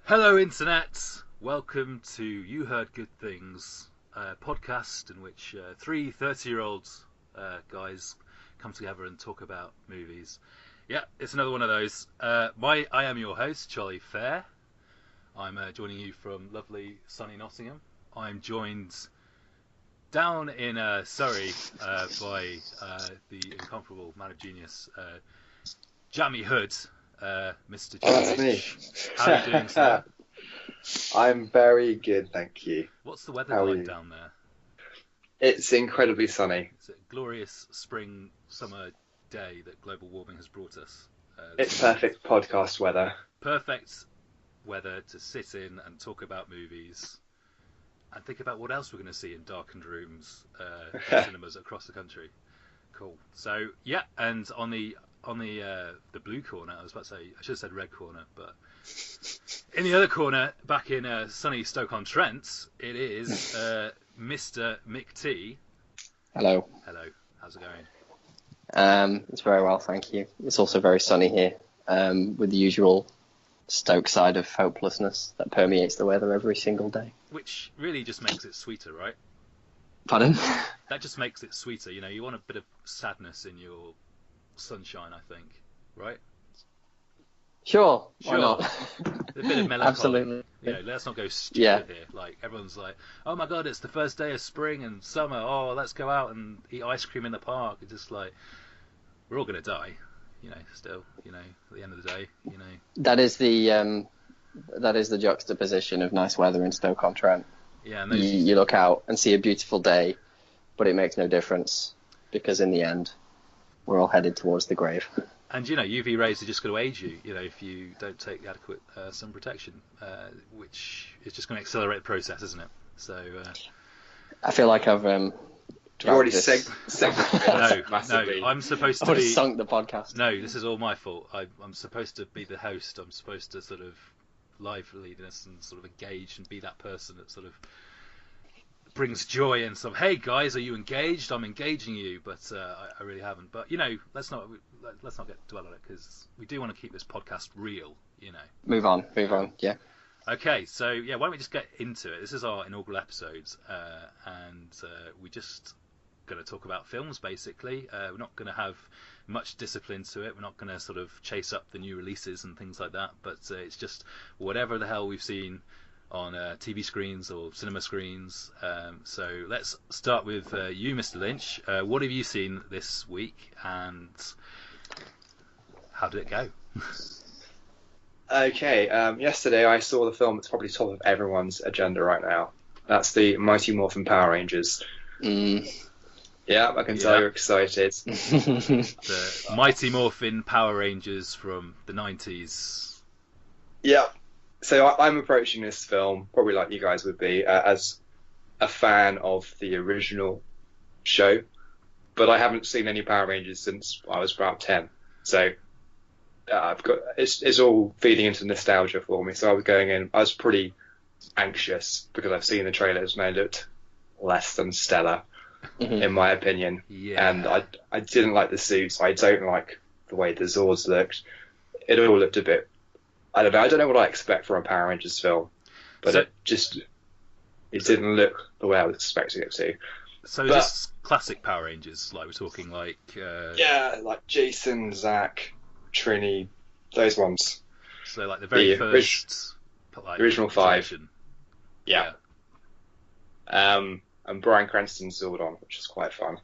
Hello, Internet. Welcome to You Heard Good Things, a podcast in which three 30-year-old guys come together and talk about movies. Yeah, it's another one of those. I am your host, Charlie Fair. I'm joining you from lovely sunny Nottingham. I'm joined down in Surrey by the incomparable man of genius, Jammy Hood. Mr. That's me. How are you doing, sir? I'm very good, thank you. What's the weather How are like you? down there? It's incredibly sunny. It's a glorious spring summer day that global warming has brought us. It's perfect podcast weather. Perfect weather to sit in and talk about movies and think about what else we're going to see in darkened rooms in cinemas across the country. Cool. So yeah, and on the blue corner, I was about to say, I should have said red corner, but in the other corner, back in sunny Stoke-on-Trent, it is Mr. Mick T. Hello. Hello. How's it going? It's very well, thank you. It's also very sunny here, with the usual Stoke side of hopelessness that permeates the weather every single day. Which really just makes it sweeter, right? Pardon? That just makes it sweeter. You know, you want a bit of sadness in your sunshine, I think, right? Sure. Why Sure. not? A bit of melancholy. Absolutely. You know, let's not go stupid Yeah. here. Like, everyone's like, oh my god, it's the first day of spring and summer. Oh, let's go out and eat ice cream in the park. It's just like, we're all going to die, you know, still, you know, at the end of the day, you know. That is the juxtaposition of nice weather in Stoke-on-Trent. Yeah, and You look out and see a beautiful day, but it makes no difference because in the end, we're all headed towards the grave. And, you know, UV rays are just going to age you, you know, if you don't take adequate sun protection, which is just going to accelerate the process, isn't it? So, I feel like I've You've already this. massively. I'm supposed I've to already be... sunk the podcast. No, this is all my fault. I'm supposed to be the host. I'm supposed to sort of liveliness and sort of engage and be that person that sort of brings joy and sort of, hey guys, are you engaged? I'm engaging you, but I really haven't. But you know, let's not get dwell on it because we do want to keep this podcast real. You know. Move on. Yeah. Okay, so yeah, why don't we just get into it? This is our inaugural episode, and we just going to talk about films basically. We're not going to have much discipline to it. We're not going to sort of chase up the new releases and things like that. But it's just whatever the hell we've seen on TV screens or cinema screens. So let's start with you, Mr. Lynch. What have you seen this week, and how did it go? Okay, yesterday I saw the film that's probably top of everyone's agenda right now. That's the Mighty Morphin Power Rangers. Yeah, I can tell you're excited. The Mighty Morphin Power Rangers from the 90s. Yeah. So I'm approaching this film, probably like you guys would be, as a fan of the original show, but I haven't seen any Power Rangers since I was about 10. So I've got it's all feeding into nostalgia for me. So I was going in, I was pretty anxious because I've seen the trailers and they looked less than stellar, in my opinion. Yeah. And I didn't like the suits. I don't like the way the Zords looked. It all looked a bit. I don't know what I expect from a Power Rangers film, but it didn't look the way I was expecting it to. So is this classic Power Rangers? Like we're talking like yeah, like Jason, Zack, Trini, those ones. So like the very first original 5. iteration. Yeah. And Bryan Cranston's Zordon, which is quite fun.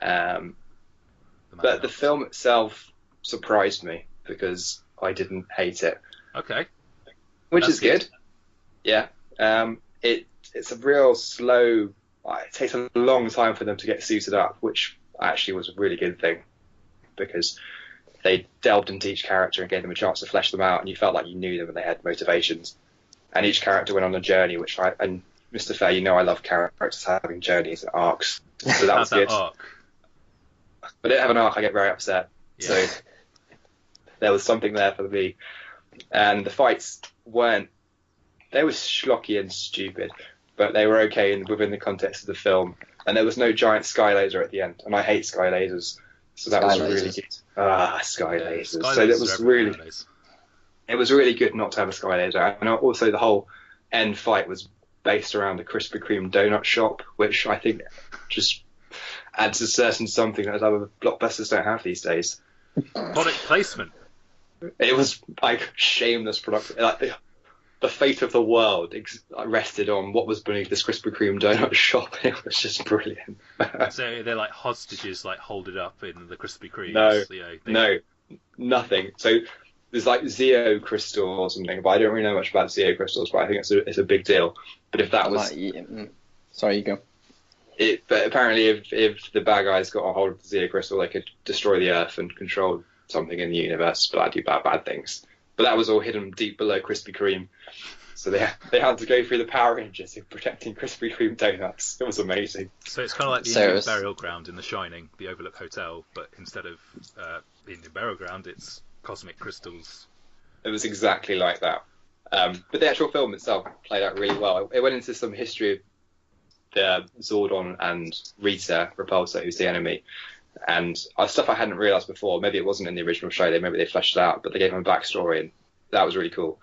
But the film itself surprised me because I didn't hate it. Okay. Which is good. Yeah. It's a real slow. It takes a long time for them to get suited up, which actually was a really good thing because they delved into each character and gave them a chance to flesh them out, and you felt like you knew them and they had motivations. And each character went on a journey, and Mr. Fair, you know I love characters having journeys and arcs, so that was good. Arc. If I didn't have an arc, I get very upset. Yeah. So there was something there for me. And the fights they were schlocky and stupid, but they were okay within the context of the film. And there was no giant sky laser at the end, and I hate sky lasers, so that was really good. Sky lasers. Sky So that lasers was are really, nowadays. it was really good not to have a sky laser. And also the whole end fight was based around a Krispy Kreme donut shop, which I think just adds a certain something that other blockbusters don't have these days. Product placement. It was like shameless product. Like the fate of the world rested on what was beneath this Krispy Kreme donut shop. It was just brilliant. So they're like hostages, like hold it up in the Krispy Kreme. No, nothing. So there's like Zeo crystal or something, but I don't really know much about Zeo crystals, but I think it's a big deal. But if that was... Sorry, you go. But apparently if the bad guys got a hold of the Zeo crystal, they could destroy the Earth and control something in the universe, but do bad things. But that was all hidden deep below Krispy Kreme. So they had to go through the Power Rangers in protecting Krispy Kreme donuts. It was amazing. So it's kind of like the Indian burial ground in The Shining, the Overlook Hotel, but instead of the Indian burial ground, it's cosmic crystals. It was exactly like that. But the actual film itself played out really well. It went into some history of the Zordon and Rita Repulsor, who's the enemy, and stuff I hadn't realised before. Maybe it wasn't in the original show. Maybe they fleshed it out, but they gave him a backstory, and that was really cool.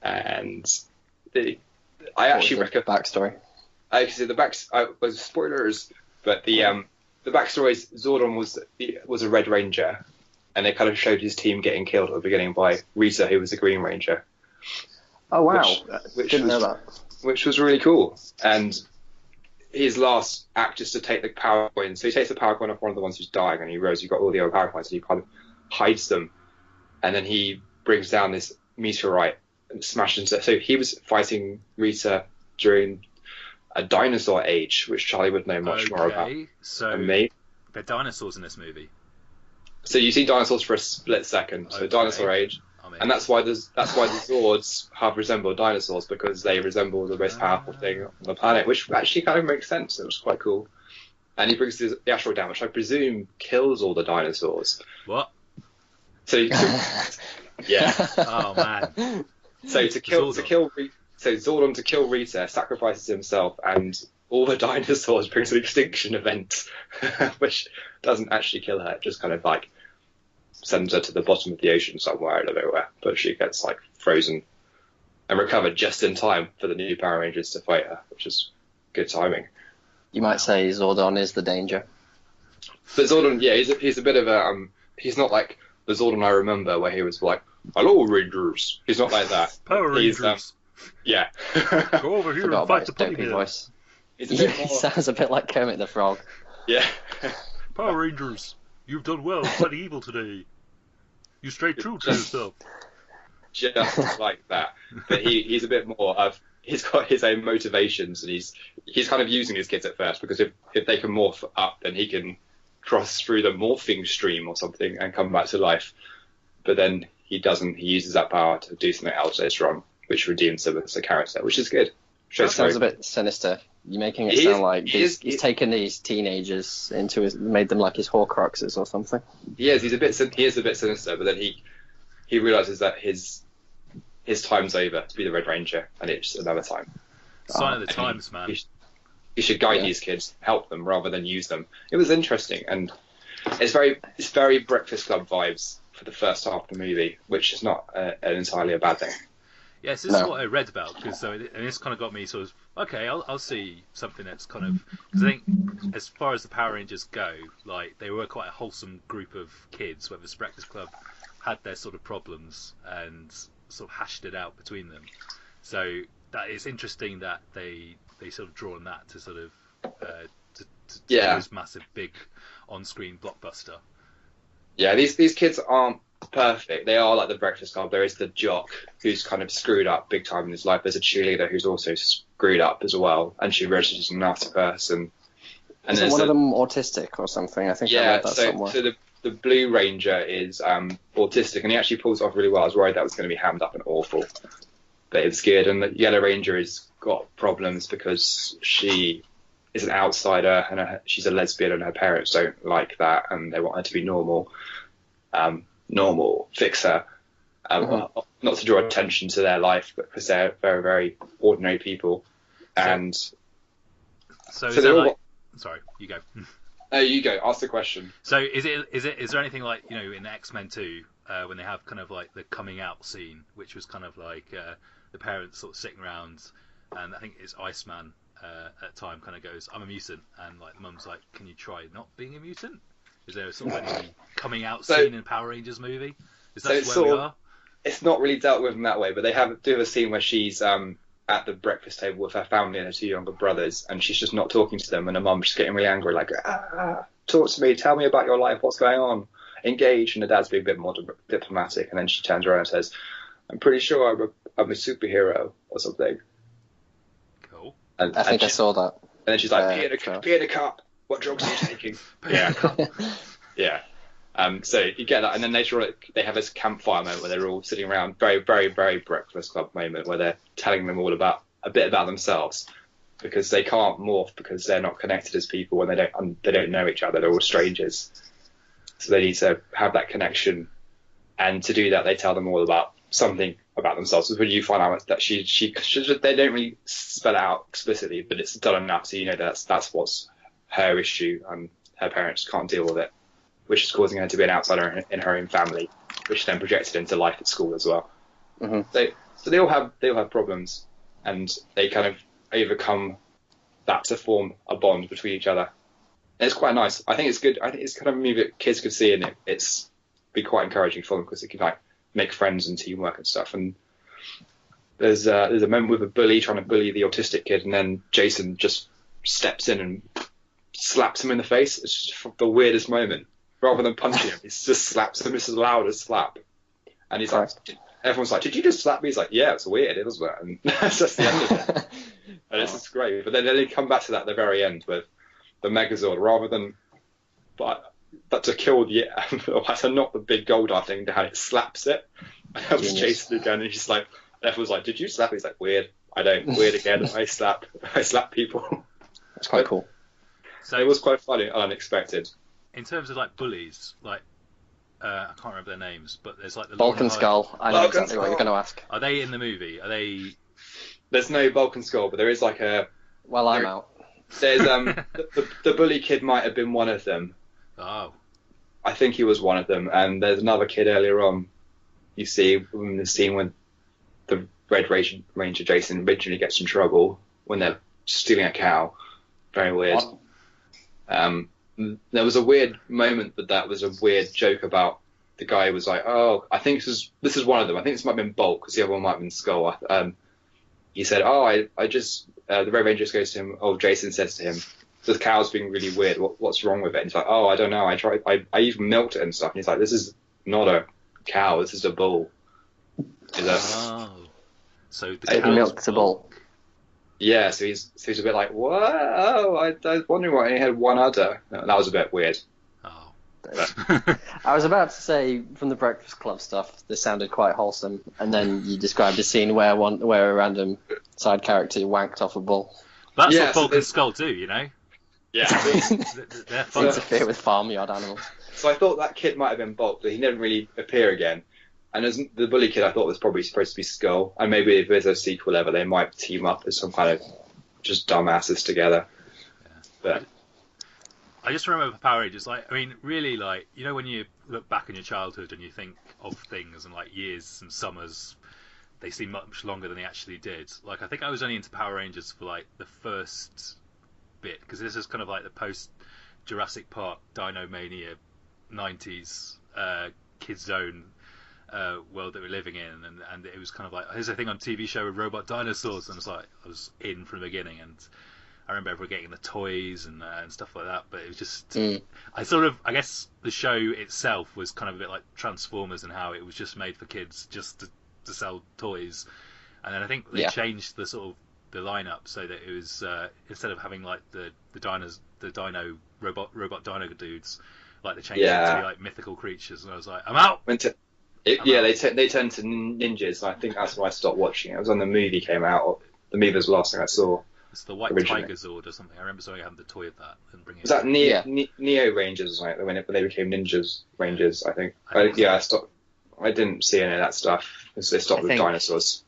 And I actually recommend backstory. Was spoilers, but the backstory is Zordon was a Red Ranger, and they kind of showed his team getting killed at the beginning by Rita, who was a Green Ranger. Oh wow! Didn't know that. Which was really cool. And his last act is to take the power coin. So he takes the power coin off one of the ones who's dying, and he realizes you've got all the other power coins, and he kind of hides them, and then he brings down this meteorite and smashes into it. So he was fighting Rita during a dinosaur age, which Charlie would know much more about than me. They're dinosaurs in this movie. So you see dinosaurs for a split second. So dinosaur age. And that's why the Zords have resembled dinosaurs, because they resemble the most powerful thing on the planet, which actually kind of makes sense. It was quite cool. And he brings the asteroid down, which I presume kills all the dinosaurs. What? So yeah. Oh man. So Zordon to kill Rita sacrifices himself, and all the dinosaurs brings an extinction event, which doesn't actually kill her. It just kind of like sends her to the bottom of the ocean somewhere out of nowhere, but she gets like frozen and recovered just in time for the new Power Rangers to fight her, which is good timing. You might say Zordon is the danger. But Zordon, yeah, he's a bit of a he's not like the Zordon I remember where he was like, "Hello, Rangers." He's not like that. Power Rangers. Yeah. Go over here and fight the dopey pony voice. He sounds a bit like Kermit the Frog. Yeah. Power Rangers, you've done well fighting evil today. You stayed true to yourself. Just like that. But he's a bit more of, he's got his own motivations, and he's kind of using his kids at first, because if they can morph up, then he can cross through the morphing stream or something and come back to life. But then he doesn't. He uses that power to do something else later on, which redeems him as a character, which is good. That sounds a bit sinister. You're making it sound like he's taken these teenagers made them like his Horcruxes or something. He is a bit sinister, but then he realizes that his time's over to be the Red Ranger, and it's another time. Sign of the times, man. He should guide these kids, help them rather than use them. It was interesting, and it's very Breakfast Club vibes for the first half of the movie, which is not entirely a bad thing. Yes, this is what I read about, because and this kind of got me sort of, okay, I'll see something that's kind of, because I think as far as the Power Rangers go, like they were quite a wholesome group of kids, where this Breakfast Club had their sort of problems and sort of hashed it out between them. So that is interesting that they sort of draw on that to sort of to do this massive big on-screen blockbuster. Yeah, these kids aren't perfect. They are like the Breakfast Club. There is the jock who's kind of screwed up big time in his life. There's a cheerleader who's also screwed up as well, and she realizes she's a nasty person. And is one of them autistic or something? I think I read that somewhere. So the Blue Ranger is autistic, and he actually pulls it off really well. I was worried that was going to be hammed up and awful, but it's good. And the Yellow Ranger has got problems because she is an outsider, and she's a lesbian, and her parents don't like that, and they want her to be normal. Fix her, not to draw attention to their life, but because they're very, very ordinary people. And so they're all... Sorry, you go. You go. Ask the question. So is there anything like, in X-Men 2 when they have kind of like the coming out scene, which was kind of like the parents sort of sitting around, and I think it's Iceman at the time kind of goes, "I'm a mutant," and like the mum's like, "Can you try not being a mutant?" Is there sort of any coming out scene in a Power Rangers movie? Is that where we are? It's not really dealt with in that way, but they do have a scene where she's at the breakfast table with her family and her 2 younger brothers, and she's just not talking to them, and her mum's just getting really angry, like, talk to me, tell me about your life, what's going on, engage. And the dad's being a bit more diplomatic, and then she turns around and says, "I'm pretty sure I'm a superhero," or something. Cool. And I think I saw that. And then she's like, "Pee in a cup. What drugs are you taking?" Yeah. Yeah. So you get that, and then later on they have this campfire moment where they're all sitting around, very, very, very Breakfast Club moment, where they're telling them all a bit about themselves, because they can't morph because they're not connected as people when they don't know each other. They're all strangers, so they need to have that connection. And to do that, they tell them all about something about themselves. So when you find out that she they don't really spell it out explicitly, but it's done enough, so you know that's what's her issue, and her parents can't deal with it, which is causing her to be an outsider in her own family, which then projected into life at school as well. Mm-hmm. So they all have problems, and they kind of overcome that to form a bond between each other. And it's quite nice. I think it's good. I think it's kind of a movie that kids could see, and it's be quite encouraging for them because it can like make friends and teamwork and stuff. And there's a moment with a bully trying to bully the autistic kid, and then Jason just steps in and slaps him in the face. It's just the weirdest moment. Rather than punching him, he just slaps him. It's as loud as slap. And he's like, everyone's like, "Did you just slap me?" He's like, "Yeah, it's weird, isn't it?" And that's just the end of it. And it's just great. But then they come back to that at the very end with the Megazord, rather than but to kill to knock the big Goldar thing down, it slaps it. And that was Jason again, and he's like, everyone's like, "Did you slap?" He's like, "Weird. I don't. Weird again. I slap people." That's quite cool. So it was quite funny and unexpected. In terms of like bullies, like I can't remember their names, but there's like the Vulcan Skull. I know exactly what you're going to ask. Are they in the movie? Are they? There's no Vulcan Skull, but there is like a. Well, I'm out. There's the bully kid might have been one of them. Oh. I think he was one of them, and there's another kid earlier on. You see in the scene when the Red Ranger Jason originally gets in trouble when they're stealing a cow. Very weird. There was a weird moment that was a weird joke about the guy who was like, "Oh, I think this is one of them. I think this might have been Bulk because the other one might have been Skull." He said, "Oh, I just the Red Ranger just goes to him. Oh, Jason says to him, the cow's being really weird. What's wrong with it?" And he's like, "Oh, I don't know. I even milked it and stuff." And he's like, "This is not a cow. This is a bull." So the cow milked a bull. Yeah, so he's a bit like, "What? Oh, I was wondering why he had one udder." That was a bit weird. Oh. I was about to say, from the Breakfast Club stuff, this sounded quite wholesome, and then you described a scene where a random side character wanked off a bull. That's what Vulcan Skull do, you know? Yeah. They're fun. Interfere with farmyard animals. So I thought that kid might have been Bulk, but he didn't really appear again. And as the bully kid, I thought was probably supposed to be Skull. And maybe if there's a sequel ever, they might team up as some kind of just dumbasses together. Yeah. But I just remember Power Rangers, really, when you look back in your childhood and you think of things and like years and summers, they seem much longer than they actually did. Like, I think I was only into Power Rangers for like the first bit, because this is kind of like the post Jurassic Park Dino Mania 90s Kids Zone world that we're living in, and it was kind of like, here's a thing on TV show with robot dinosaurs, and I was in from the beginning. And I remember everyone getting the toys and stuff like that, but it was just I guess the show itself was kind of a bit like Transformers, and how it was just made for kids just to sell toys. And then I think they changed the sort of the lineup so that it was instead of having like the dino robot dino dudes, like they changed it to be like mythical creatures, and I was like, I'm out. They turned to ninjas, and I think that's why I stopped watching it. It was when the movie came out, or the movie was the last thing I saw. It's the White originally. Tiger Zord or something. I remember having the toy of that and bringing it. Was that Neo Rangers, right? When they became Ninjas Rangers, I think. I stopped. I didn't see any of that stuff because they stopped with dinosaurs.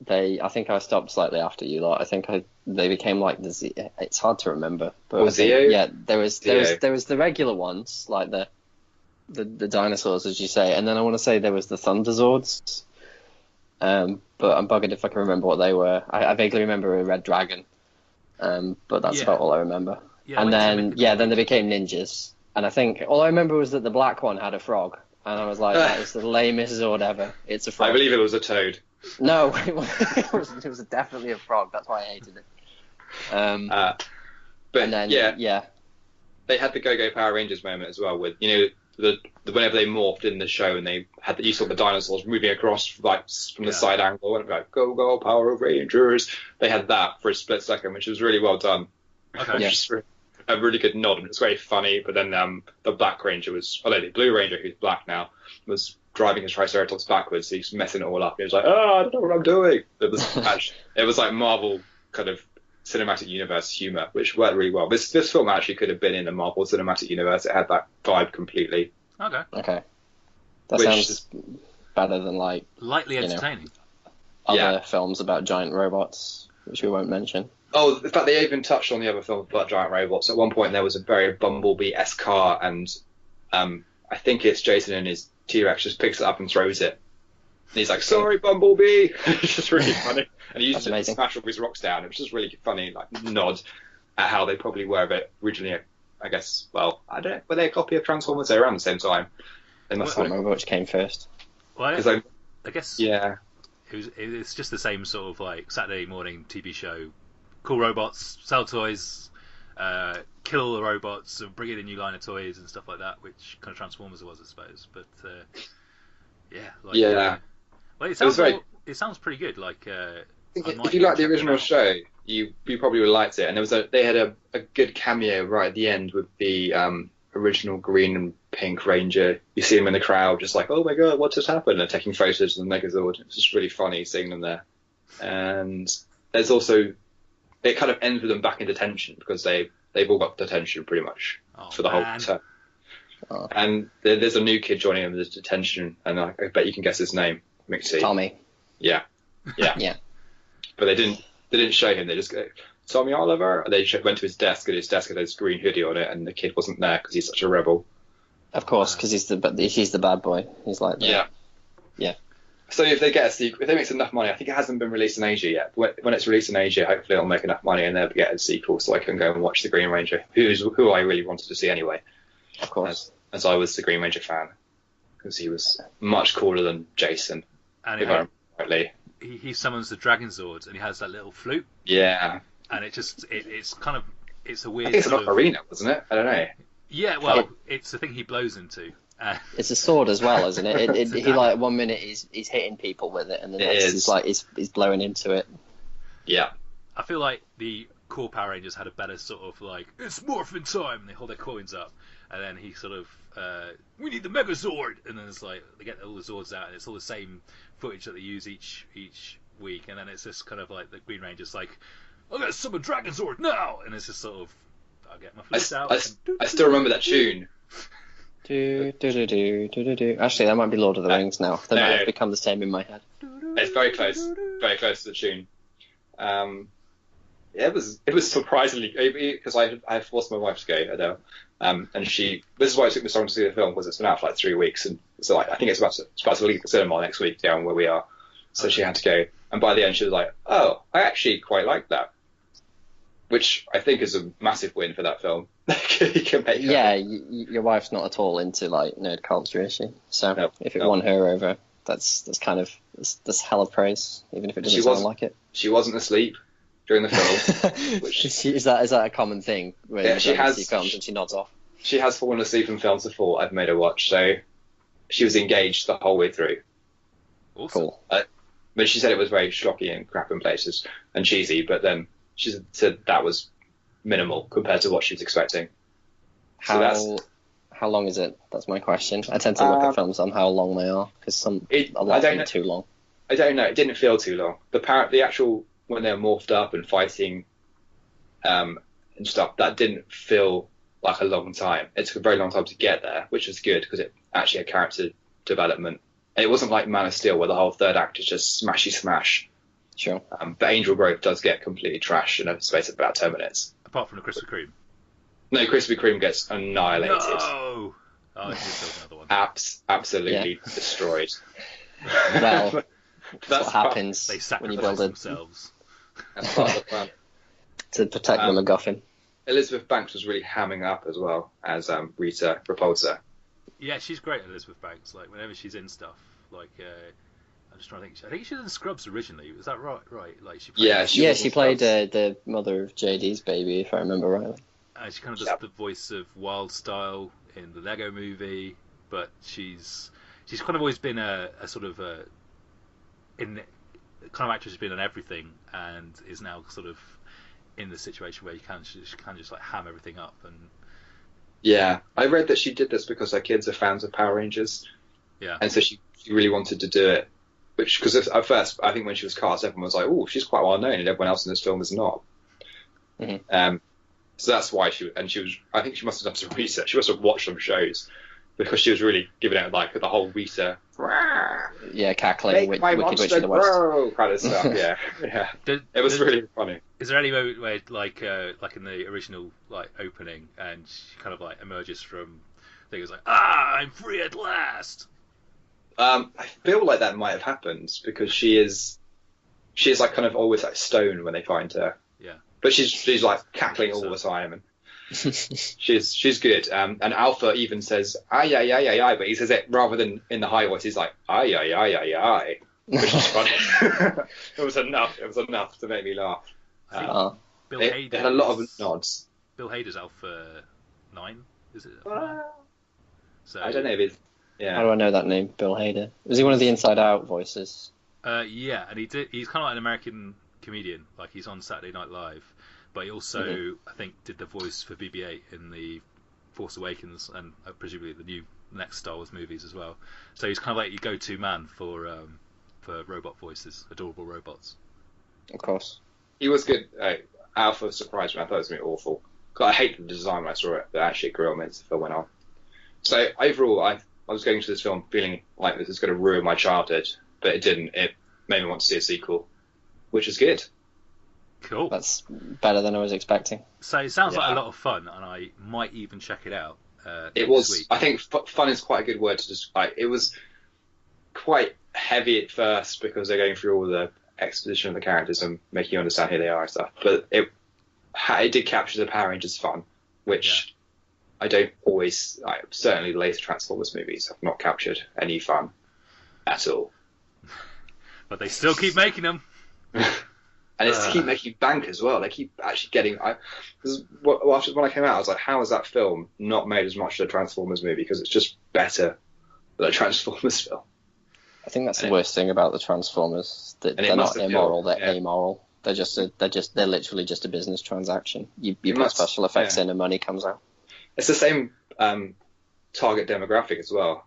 I think I stopped slightly after you lot. I think they became like it's hard to remember, but Or I think, Zeo? yeah, there was Zeo. the regular ones, like the dinosaurs, as you say, and then I want to say there was the Thunderzords. But I'm buggered if I can remember what they were. I vaguely remember a red dragon, but that's Yeah. about all I remember. Yeah, And like two then mythical then they creatures. became ninjas. And I think all I remember was that the black one had a frog, and I was like, that is the lamest Zord ever. It's a frog. I believe it was a toad. No, it was definitely a frog. That's why I hated it. But And then yeah, they had the Go-Go Power Rangers moment as well with, whenever they morphed in the show and they had you saw the dinosaurs moving across like from the side angle and like Go-Go Power Rangers. They had that for a split second, which was really well done. Okay. Yeah. Just a really good nod, and it's very funny. But then the Black Ranger the Blue Ranger, who's black now, was driving his Triceratops backwards. So he's messing it all up. He was like, "Oh, I don't know what I'm doing." It was like Marvel kind of cinematic universe humor, which worked really well. This film actually could have been in the Marvel cinematic universe. It had that vibe completely. Okay. Okay. That Which sounds better than like Lightly know. entertaining. other films about giant robots, which we won't mention. Oh, in fact, they even touched on the other film about giant robots. At one point, there was a very Bumblebee-esque car, and I think it's Jason and his T-Rex just picks it up and throws it. And he's like, "Sorry, Bumblebee." It's just really funny. And he uses it to smash all his rocks down. It was just really funny, like nod at how they probably were a bit originally. I guess. Well, I don't know. Were they a copy of Transformers? They were around the same time. They must I can't remember which came first. Well, because I guess yeah. it's just the same sort of like Saturday morning TV show. Cool robots, sell toys, kill all the robots, and bring in a new line of toys and stuff like that, which kind of Transformers was, I suppose. But well, it sounds pretty good. Like, if you like the original show, you probably would have liked it. And they had a good cameo right at the end with the original green and pink Ranger. You see him in the crowd, just like, "Oh my god, what just happened?" And taking photos of the Megazord. It's just really funny seeing them there. And there's also, it kind of ends with them back in detention because they've all got detention pretty much for the whole term. Oh. And there's a new kid joining them in this detention, and I bet you can guess his name. Mixie. Tommy. Yeah. Yeah. But they didn't show him. They just go, "Tommy Oliver." And they went to his desk, and his desk had this green hoodie on it, and the kid wasn't there because he's such a rebel. Of course, because he's the bad boy. He's like yeah. So if they get a sequel, if they make enough money, I think it hasn't been released in Asia yet. When it's released in Asia, hopefully it'll make enough money and they'll get a sequel, so I can go and watch the Green Ranger, who I really wanted to see anyway. Of course, as I was the Green Ranger fan, because he was much cooler than Jason. And if I remember rightly. He summons the Dragon Zords, and he has that little flute. Yeah. And it's kind of a weird. I think it's an ocarina, wasn't it? I don't know. Yeah, well, it's the thing he blows into. It's a sword as well, isn't it? He like 1 minute he's hitting people with it, and the next he's like he's blowing into it. Yeah. I feel like the core Power Rangers had a better sort of like, "It's Morphin time," and they hold their coins up, and then he sort of, "We need the Megazord," and then it's like they get all the Zords out, and it's all the same footage that they use each week, and then it's just kind of like the Green Ranger's like, "I'm gonna summon Dragon Zord now," and it's just sort of, I'll get my flute out. I still remember that tune. Do. Actually, that might be Lord of the Rings now. They might have become the same in my head. It's very close to the tune. It was surprisingly, because I forced my wife to go, Adele, and this is why it took me so long to see the film, because it's been out for like 3 weeks, and so I think it's about to leave the cinema next week down where we are, so she had to go, and by the end she was like, "Oh, I actually quite like that," which I think is a massive win for that film. Your wife's not at all into like nerd culture, is she? So if it won her over, that's kind of that's hell of praise, even if it doesn't sound like it. She wasn't asleep during the film. Is that a common thing where she see films and she nods off? She has fallen asleep in films before I've made her watch, so she was engaged the whole way through. Awesome. Cool. But she said it was very schlocky and crap in places and cheesy, but then she said that was minimal compared to what she was expecting. How long is it? That's my question. I tend to look at films on how long they are, because a lot are too long. I don't know. It didn't feel too long. The actual, when they're morphed up and fighting and stuff, that didn't feel like a long time. It took a very long time to get there, which was good because it actually had character development. And it wasn't like Man of Steel where the whole third act is just smashy smash. Sure. But Angel Grove does get completely trashed in a space of about 10 minutes. Apart from the Krispy Kreme. No, Krispy Kreme gets annihilated. No! Oh, I need to build another one. Absolutely destroyed. Well, that's what part- happens They when you sacrifice build it themselves. That's part of the plan. to protect the MacGuffin. Elizabeth Banks was really hamming up as well as Rita Repulsa. Yeah, she's great, Elizabeth Banks. Like, whenever she's in stuff, like, I'm just trying to think. I think she was in Scrubs originally. Was that right? Right. Like, she played, She played the mother of JD's baby, if I remember rightly. she kind of does the voice of Wild Style in the Lego Movie, but she's kind of always been a sort of kind of actress who's been on everything, and is now sort of in the situation where you can just like ham everything up. And yeah, I read that she did this because her kids are fans of Power Rangers. Yeah, and so she really wanted to do it. Which, because at first, I think when she was cast, everyone was like, "Oh, she's quite well known," and everyone else in this film is not. Mm-hmm. So that's why she was. I think she must have done some research. She must have watched some shows because she was really giving it like the whole Rita. Yeah, cackling, Make my Wicked Witch monster of the West. grow kind of stuff. Yeah, yeah. It was really funny. Is there any moment where, like in the original like opening, and she kind of like emerges from things like, I'm free at last. I feel like that might have happened because she is like kind of always like stoned when they find her. Yeah. But she's like cackling all the time, and she's good. And Alpha even says ay ay ay ay ay, but he says it rather than in the high voice. He's like ay ay ay ay ay, which is funny. It was enough to make me laugh. Bill They Hader had a lot of nods. Bill Hader's Alpha 9, is it? So I don't know if it's. Yeah. How do I know that name? Bill Hader. Was he one of the Inside Out voices? Yeah, and he's kind of like an American comedian. Like, he's on Saturday Night Live, but he also I think did the voice for BB-8 in the Force Awakens and presumably the new next Star Wars movies as well. So he's kind of like your go-to man for robot voices, adorable robots. Of course. He was good. Alpha surprised me. I thought it was going to be awful. I hated the design when I saw it, but actually it grew on me as the film went on. So overall, I was going to this film feeling like this is going to ruin my childhood, but it didn't. It made me want to see a sequel, which is good. Cool. That's better than I was expecting. So it sounds like a lot of fun, and I might even check it out. It was. Week. I think fun is quite a good word to describe. It was quite heavy at first because they're going through all the exposition of the characters and making you understand who they are and stuff. But it did capture the Power Rangers fun, which. Yeah. I don't always, certainly the later Transformers movies have not captured any fun at all. But they still keep making them. And it's keep making bank as well. They keep actually getting. Because when I came out, I was like, how has that film not made as much of a Transformers movie? Because it's just better than a Transformers film. I think that's the worst thing about the Transformers. That they're not immoral, they're amoral. They're literally just a business transaction. You put special effects in and money comes out. It's the same target demographic as well.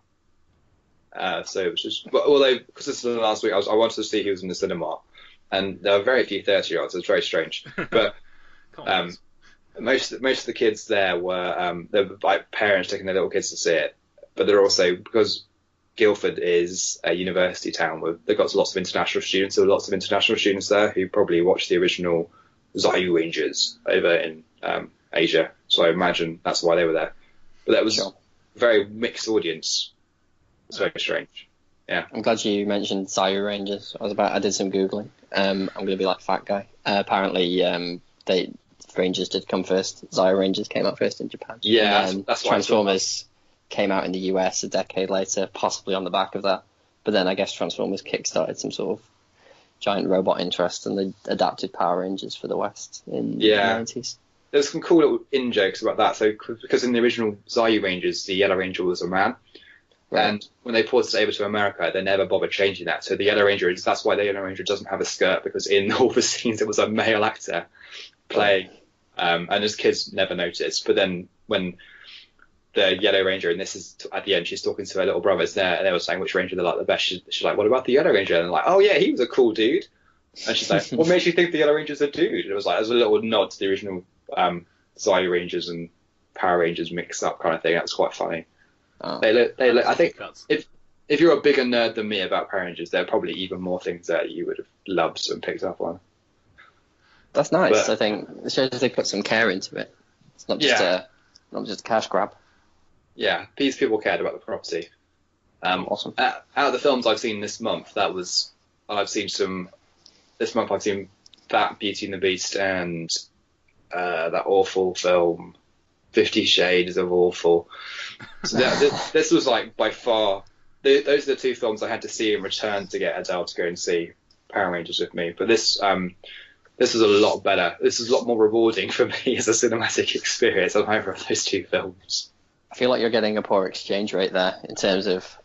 So it was just, although because this was the last week, I wanted to see who was in the cinema, and there were very few 30-year-olds. It was very strange, but most of the kids there were like parents taking their little kids to see it. But they're also, because Guildford is a university town, they've got lots of international students. There were lots of international students there who probably watched the original Zyu Rangers over in Asia, so I imagine that's why they were there. But that was a very mixed audience. It's very strange. Yeah. I'm glad you mentioned Zyu Rangers. I did some googling. I'm going to be like fat guy. Apparently, Rangers did come first. Zyu Rangers came out first in Japan. Yeah, that's why Transformers came out in the US a decade later, possibly on the back of that. But then I guess Transformers kickstarted some sort of giant robot interest, and they adapted Power Rangers for the West in the 90s. There's some cool little in-jokes about that. So, because in the original Zyu Rangers, the Yellow Ranger was a man. Right. And when they ported it over to America, they never bothered changing that. So the Yellow Ranger, that's why the Yellow Ranger doesn't have a skirt, because in all the scenes it was a male actor playing. And as kids never noticed. But then when the Yellow Ranger, and this is at the end, she's talking to her little brothers there, and they were saying which Ranger they like the best. She's like, what about the Yellow Ranger? And they're like, oh yeah, he was a cool dude. And she's like, what makes you think the Yellow Ranger's a dude? And it was like, there's a little nod to the original Zyu Rangers and Power Rangers mixed up kind of thing. That's quite funny. Oh. They look. I think if you're a bigger nerd than me about Power Rangers, there are probably even more things that you would have loved and picked up on. That's nice. But I think it shows they put some care into it. It's not just not just a cash grab. yeah, these people cared about the property. Awesome. Out of the films I've seen this month, I've seen that Beauty and the Beast and that awful film 50 Shades of Awful. So this was like by far those are the two films I had to see in return to get Adele to go and see Power Rangers with me. But this was a lot better. This is a lot more rewarding for me as a cinematic experience on either of those two films. I feel like you're getting a poor exchange rate there in terms of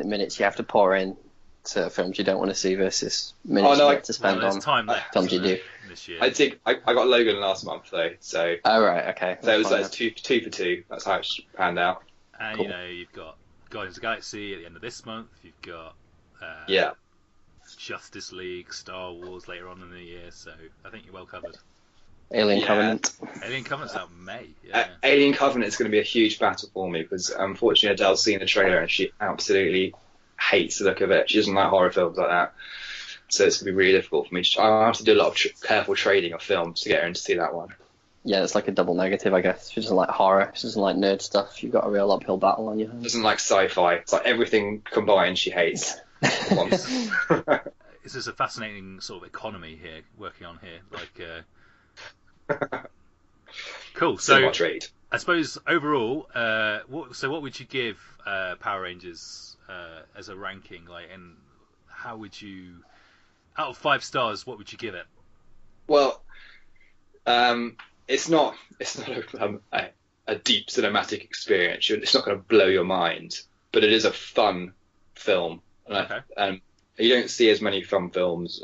minutes you have to pour in to films you don't want to see versus minutes you have to spend on films you do. This year. I got Logan last month though, so. Oh right, okay. So it was like two for two. That's how it panned out. And Cool. you know, you've got Guardians of the Galaxy at the end of this month. You've got Justice League, Star Wars later on in the year. So I think you're well covered. Alien Covenant. Alien Covenant's out in May. Yeah. Alien Covenant is going to be a huge battle for me because unfortunately Adele's seen the trailer and she absolutely hates the look of it. She doesn't like horror films like that. So it's going to be really difficult for me. I'll have to do a lot of careful trading of films to get her in to see that one. Yeah, it's like a double negative, I guess. She doesn't like horror. She doesn't like nerd stuff. You've got a real uphill battle on your hands. Doesn't like sci-fi. It's like everything combined she hates. This is a fascinating sort of economy here, working on here. Like, cool. So I suppose overall, what would you give Power Rangers as a ranking? Like, and how would you, out of 5 stars, what would you give it? Well, it's not a deep cinematic experience. It's not going to blow your mind, but it is a fun film. And you don't see as many fun films.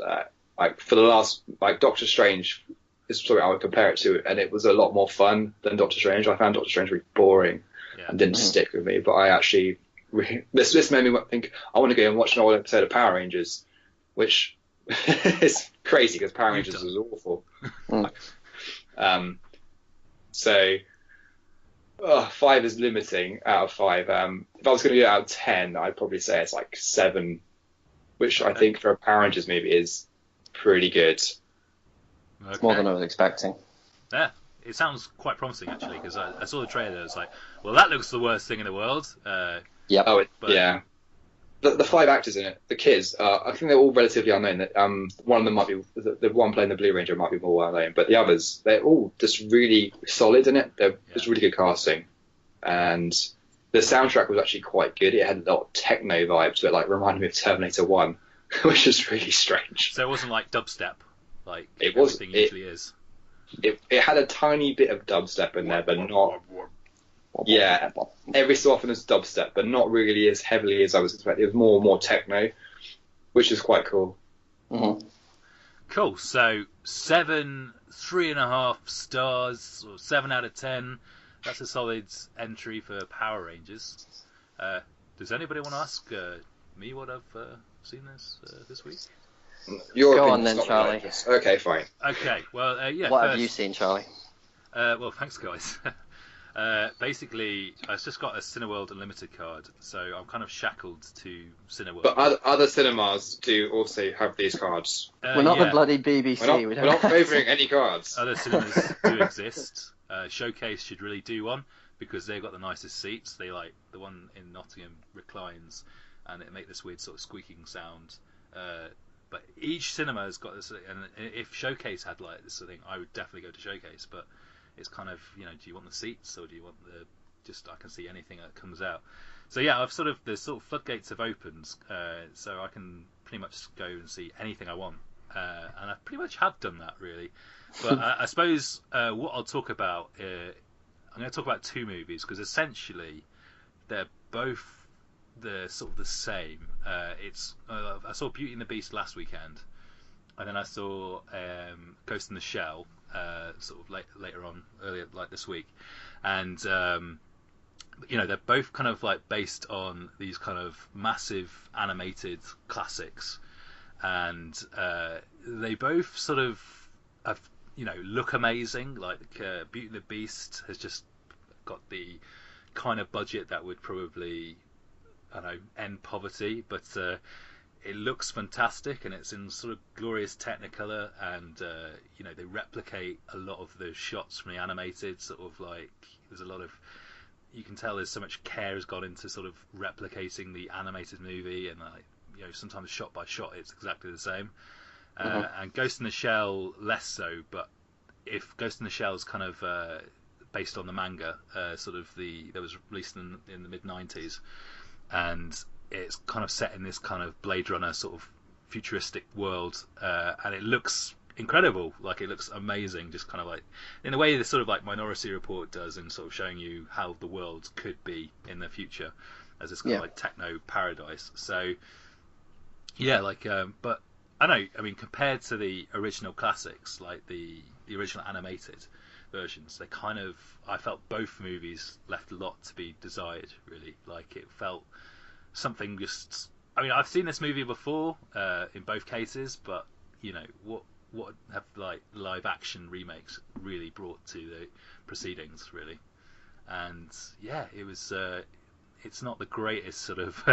Like for the last, like Doctor Strange is something I would compare it to, and it was a lot more fun than Doctor Strange. I found Doctor Strange really boring and didn't stick with me. But I actually, this made me think I want to go and watch another episode of Power Rangers, which is crazy because Power Rangers was awful. So 5 is limiting out of 5. If I was going to go out of 10, I'd probably say it's like 7, which I think for a Power Rangers movie is pretty good. It's more than I was expecting. Yeah, it sounds quite promising actually because I saw the trailer. I was like, well, that looks the worst thing in the world. Yeah. Yeah. The 5 actors in it, the kids, I think they're all relatively unknown. One of them might be the one playing the Blue Ranger might be more well known, but the others, they're all just really solid in it. It's really good casting, and the soundtrack was actually quite good. It had a lot of techno vibes, but like reminded me of Terminator 1, which is really strange. So it wasn't like dubstep, like everything usually is. It had a tiny bit of dubstep in there, but not. Yeah, every so often it's dubstep, but not really as heavily as I was expecting. It was more techno, which is quite cool. Mm-hmm. Cool. So 3.5 stars, or 7 out of 10. That's a solid entry for Power Rangers. Does anybody want to ask me what I've seen this week? Go on then, Charlie. Okay, fine. Okay. Well, yeah. What have you seen, Charlie? Well, thanks, guys. Basically, I've just got a Cineworld Unlimited card, so I'm kind of shackled to Cineworld. But other cinemas do also have these cards. We're not the bloody BBC. We're not favouring any cards. Other cinemas do exist. Showcase should really do one because they've got the nicest seats. They like the one in Nottingham reclines, and it make this weird sort of squeaking sound. But each cinema has got this, and if Showcase had like this thing, I would definitely go to Showcase. But it's kind of, do you want the seats or do you want I can see anything that comes out. So yeah, the floodgates have opened, so I can pretty much go and see anything I want. And I pretty much have done that really. But I suppose what I'll talk about, I'm going to talk about 2 movies because essentially they're both the same. I saw Beauty and the Beast last weekend, and then I saw Ghost in the Shell earlier like this week, and they're both kind of like based on these kind of massive animated classics, and they both sort of have, look amazing. Like Beauty and the Beast has just got the kind of budget that would probably I don't know, end poverty, but it looks fantastic, and it's in sort of glorious Technicolor, and they replicate a lot of the shots from the animated. Sort of like there's a lot of, you can tell there's so much care has gone into sort of replicating the animated movie, and sometimes shot by shot it's exactly the same. And Ghost in the Shell less so, but if Ghost in the Shell is kind of based on the manga, that was released in the mid '90s, and it's kind of set in this kind of Blade Runner sort of futuristic world, and it looks incredible. Like, it looks amazing, just kind of like in a way the sort of like Minority Report does, in sort of showing you how the world could be in the future as this kind of like techno paradise. So yeah, like but I know, I mean, compared to the original classics, like the original animated versions, they kind of, I felt both movies left a lot to be desired, really. Like, it felt something just, I mean, I've seen this movie before in both cases, but what have like live action remakes really brought to the proceedings, really? And yeah, it was it's not the greatest sort of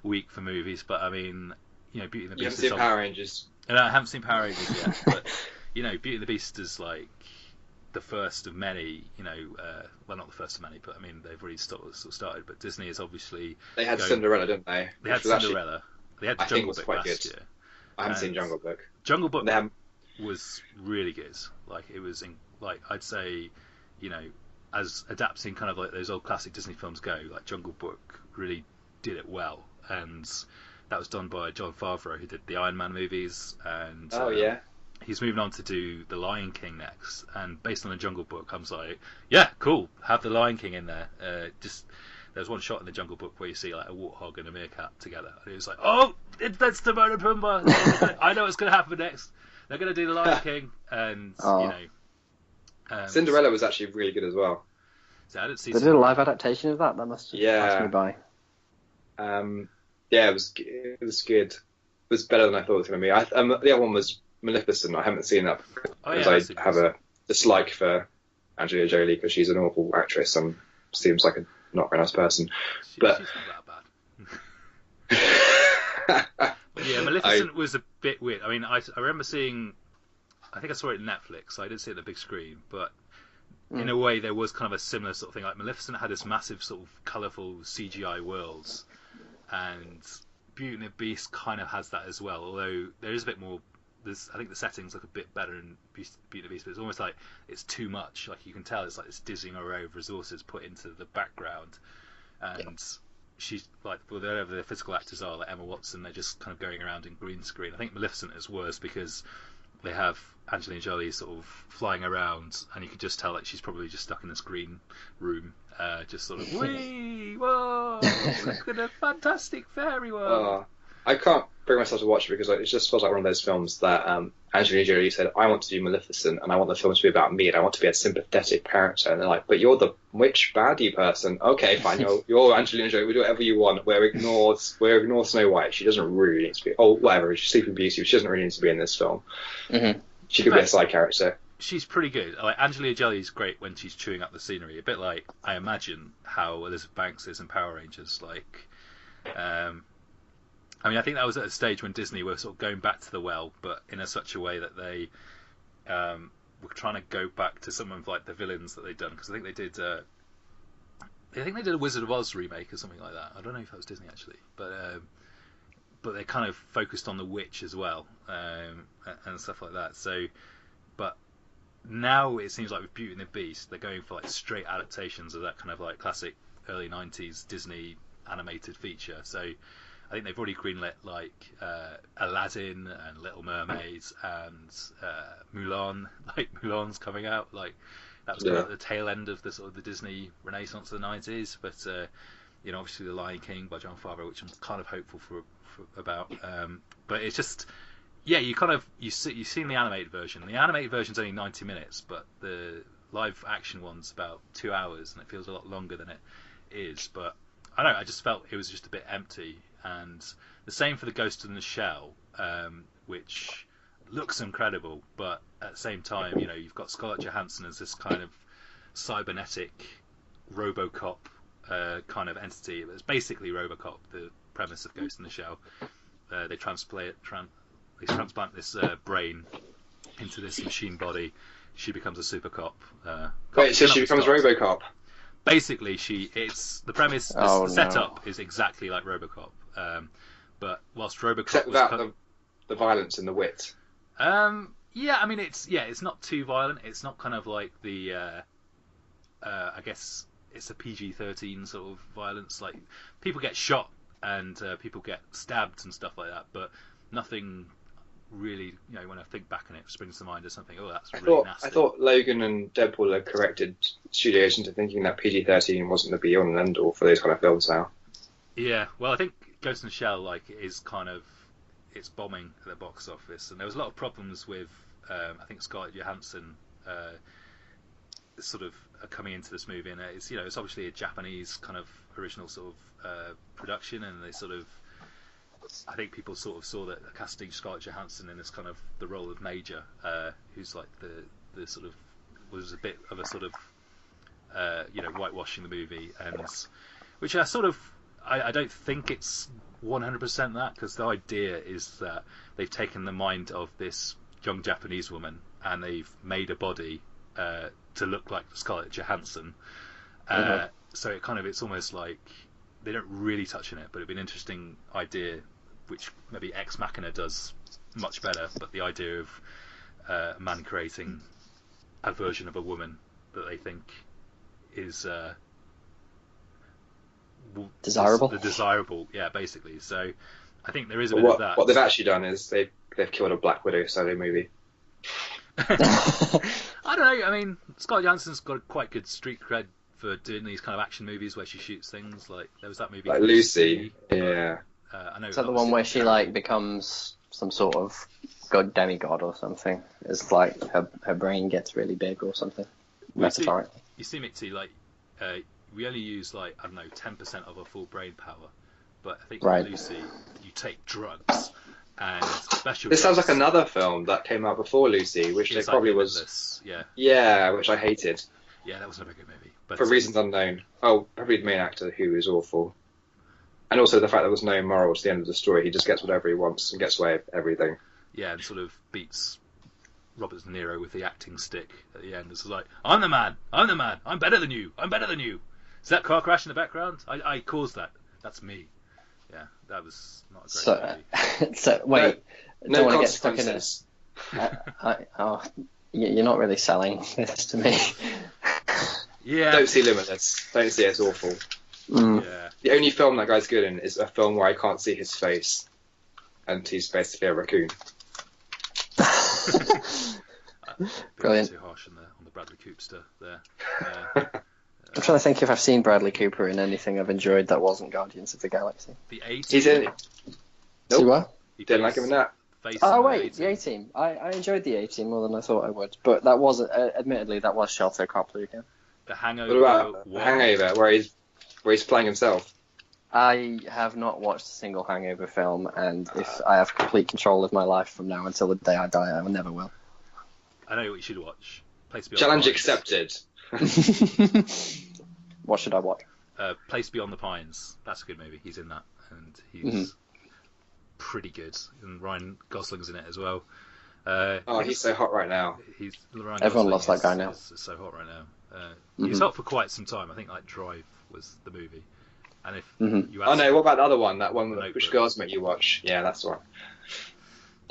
week for movies, but I mean, Beauty and the Beast. You haven't seen Power Rangers? No, I haven't seen Power Rangers yet, but Beauty and the Beast is like the first of many. Well, not the first of many, but I mean, they've already started. But Disney is obviously, they had Cinderella, didn't they? They had Cinderella. They had Jungle Book last year. I haven't seen Jungle Book. Jungle Book was really good. Like, it was I'd say, as adapting kind of like those old classic Disney films go, like Jungle Book really did it well, and that was done by Jon Favreau, who did the Iron Man movies, and he's moving on to do The Lion King next. And based on the Jungle Book, I was like, yeah, cool, have The Lion King in there. There's one shot in the Jungle Book where you see like a warthog and a meerkat together, and it was like, oh, that's Timon and Pumbaa. I know what's going to happen next. They're going to do The Lion King, and Cinderella was actually really good as well. So I didn't see. They did a live adaptation of that. That must have passed me by. Yeah, it was good. It was better than I thought it was going to be. The other one was Maleficent. I haven't seen that because I have a dislike for Angelina Jolie because she's an awful actress and seems like a not very nice person. She's not that bad. But yeah, Maleficent was a bit weird. I mean, I remember seeing, I think I saw it on Netflix. So I didn't see it on the big screen, but in a way there was kind of a similar sort of thing. Like, Maleficent had this massive sort of colourful CGI worlds, and Beauty and the Beast kind of has that as well. Although there is a bit more. I think the settings look a bit better in Beauty and the Beast, but it's almost like it's too much. Like, you can tell it's like this dizzying array of resources put into the background, and she's like, whatever the physical actors are, like Emma Watson, they're just kind of going around in green screen. I think Maleficent is worse because they have Angelina Jolie sort of flying around, and you can just tell that she's probably just stuck in this green room, just sort of, wee, whoa, look at a fantastic fairy world. I can't bring myself to watch it because it just feels like one of those films that Angelina Jolie said, I want to do Maleficent, and I want the film to be about me, and I want to be a sympathetic character. And they're like, but you're the witch baddie person. Okay, fine, you're Angelina Jolie, we do whatever you want. We're ignore Snow White. She doesn't really need to be. Oh, whatever, she's Sleeping Beauty. She doesn't really need to be in this film. Mm-hmm. She could be a side character. She's pretty good. Like, Angelina Jolie's great when she's chewing up the scenery. A bit like, I imagine, how Elizabeth Banks is in Power Rangers. Like, I mean, I think that was at a stage when Disney were sort of going back to the well, but in such a way that they were trying to go back to some of like the villains that they'd done. Because I think they did a Wizard of Oz remake or something like that. I don't know if that was Disney actually, but they kind of focused on the witch as well, and stuff like that. So, but now it seems like with Beauty and the Beast, they're going for like straight adaptations of that kind of like classic early '90s Disney animated feature. So I think they've already greenlit like Aladdin and Little Mermaid and Mulan. Like, Mulan's coming out. Like, that was kind of at the tail end of the sort of the Disney Renaissance of the '90s. But obviously The Lion King by Jon Favreau, which I'm kind of hopeful for about. But it's just, yeah, you've seen the animated version. The animated version's only 90 minutes, but the live action one's about 2 hours, and it feels a lot longer than it is. But I don't know, I just felt it was just a bit empty. And the same for the Ghost in the Shell, which looks incredible, but at the same time, you've got Scarlett Johansson as this kind of cybernetic RoboCop kind of entity. It's basically RoboCop. The premise of Ghost in the Shell. They transplant this brain into this machine body. She becomes a super cop. Wait, so she becomes RoboCop? Basically, the premise, the setup is exactly like RoboCop. But whilst RoboCop except without the violence and the wit. Yeah, I mean it's not too violent. It's not kind of like the I guess it's a PG-13 sort of violence. Like people get shot and people get stabbed and stuff like that, but nothing really. When I think back on it, springs to mind as something. Oh, that's really nasty. I thought Logan and Deadpool had corrected studios into thinking that PG-13 wasn't the be-all and end-all for those kind of films now. Yeah, well, I think Ghost in the Shell is kind of it's bombing at the box office, and there was a lot of problems with I think Scarlett Johansson sort of coming into this movie, and it's obviously a Japanese kind of original sort of production, and they sort of I think people sort of saw that casting Scarlett Johansson in this kind of the role of Major, who's like the sort of was a bit of a sort of whitewashing the movie, and which I don't think it's 100% that, because the idea is that they've taken the mind of this young Japanese woman and they've made a body to look like Scarlett Johansson. So it's almost like they don't really touch on it, but it'd be an interesting idea, which maybe Ex Machina does much better. But the idea of a man creating a version of a woman that they think is desirable, yeah, basically. So I think there is a bit of that. What they've actually done is they've killed a Black Widow solo movie. I don't know. I mean, Scarlett Johansson's got quite good street cred for doing these kind of action movies where she shoots things. Like there was that movie, like Lucy. Yeah. I know. Is that the one where she becomes some sort of demigod or something? It's like her brain gets really big or something. Metaphorically. You see, Mixie, we only use 10% of our full brain power, but I think in Lucy you take drugs and special. This sounds like another film that came out before Lucy, which they probably was. Yeah, which I hated. Yeah, that was never a good movie, but for reasons unknown. Oh, probably the main actor who is awful, and also the fact there was no moral to the end of the story. He just gets whatever he wants and gets away with everything. Yeah, and sort of beats Robert De Niro with the acting stick at the end. It's like, I'm the man, I'm better than you. Is that car crash in the background? I caused that. That's me. Yeah, that was not a great movie. So wait, no consequences. You're not really selling this to me. Yeah. Don't see Limitless. Don't see It's awful. Yeah. The only film that guy's good in is a film where I can't see his face, and he's basically a raccoon. Brilliant. Too harsh on the Bradley Cooper there. I'm trying to think if I've seen Bradley Cooper in anything I've enjoyed that wasn't Guardians of the Galaxy. The A-Team. He's in it. Nope. See what? Didn't like him in that. The A-Team. I enjoyed the A-Team more than I thought I would, but that was, admittedly, that was Shelter Cop Luke. The Hangover. What about The Hangover, where he's playing himself? I have not watched a single Hangover film, and if I have complete control of my life from now until the day I die, I never will. I know what you should watch. Challenge accepted. What should I watch? Place Beyond the Pines. That's a good movie. He's in that, and he's pretty good. And Ryan Gosling's in it as well. He's so hot right now. Everyone loves that guy now. He's so hot right now. He's hot for quite some time. I think Drive was the movie. And if you what about the other one? That one which girls make you watch? Yeah, that's the one.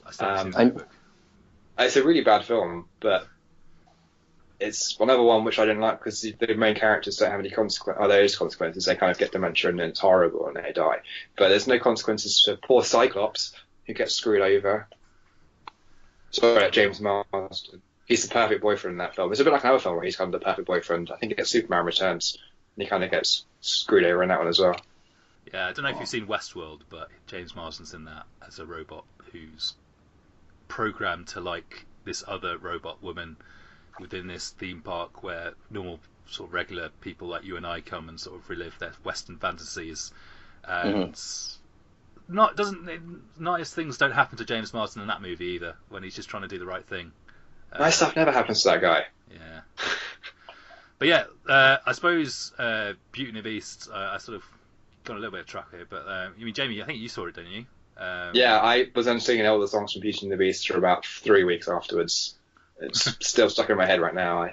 I still haven't seen Notebook. It's a really bad film, but it's another one which I didn't like because the main characters don't have any consequences. Oh, there is consequences. They kind of get dementia and then it's horrible and they die. But there's no consequences for poor Cyclops who gets screwed over. Sorry, James Marsden. He's the perfect boyfriend in that film. It's a bit like another film where he's kind of the perfect boyfriend. I think it's Superman Returns. And he kind of gets screwed over in that one as well. Yeah, I don't know if you've seen Westworld, but James Marsden's in that as a robot who's programmed to like this other robot woman within this theme park where normal sort of regular people like you and I come and sort of relive their Western fantasies. And nice things don't happen to James Marsden in that movie either, when he's just trying to do the right thing. Nice stuff never happens to that guy. Yeah. But yeah, I suppose Beauty and the Beast. I sort of got a little bit of track here, but you mean Jamie? I think you saw it, didn't you? Yeah, I was then singing all the songs from Beauty and the Beast for about 3 weeks afterwards. It's still stuck in my head right now.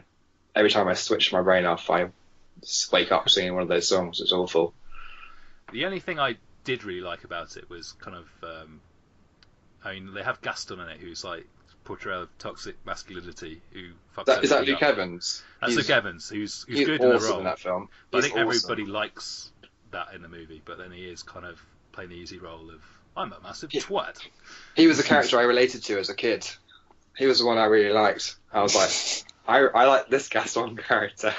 Every time I switch my brain off, I just wake up singing one of those songs. It's awful. The only thing I did really like about it was kind of, I mean, they have Gaston in it, who's like portrayal of toxic masculinity, who fucks Is that everybody Luke up. Evans? That's Luke Evans, who's He's good in the awesome role. in that film. But I He's think awesome. everybody likes that in the movie, but then he is kind of playing the easy role of, I'm a massive twat. He was the character I related to as a kid. He was the one I really liked. I was like, I like this Gaston character.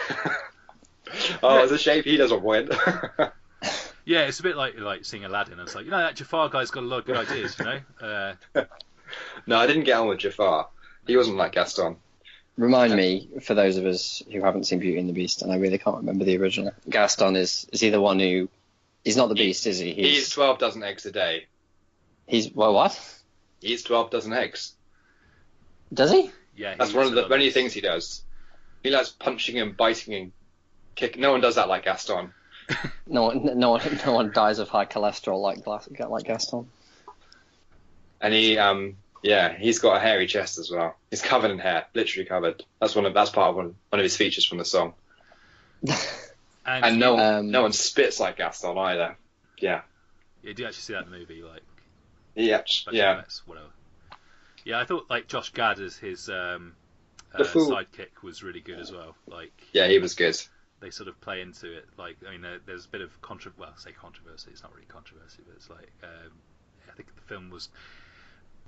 Oh, it's a shame he doesn't win. Yeah, it's a bit like seeing Aladdin. And it's like, that Jafar guy's got a lot of good ideas, No, I didn't get on with Jafar. He wasn't like Gaston. Remind me, for those of us who haven't seen Beauty and the Beast, and I really can't remember the original. Gaston is he the one who? He's not the Beast, is he? He eats 12 dozen eggs a day. He's what? He eats 12 dozen eggs. Does he? Yeah, That's one of the many things he does. He likes punching and biting and kicking. No one does that like Gaston. No one dies of high cholesterol like Gaston. And he's got a hairy chest as well. He's covered in hair, literally covered. That's part of one of his features from the song. And no one spits like Gaston either. Yeah. You do actually see that in the movie, like. Yeah. Effects, whatever. Yeah, I thought like Josh Gad as his sidekick was really good as well. Like. Yeah, he was good. They sort of play into it. Like, I mean, there's a bit of controversy. It's not really controversy, but it's like I think the film was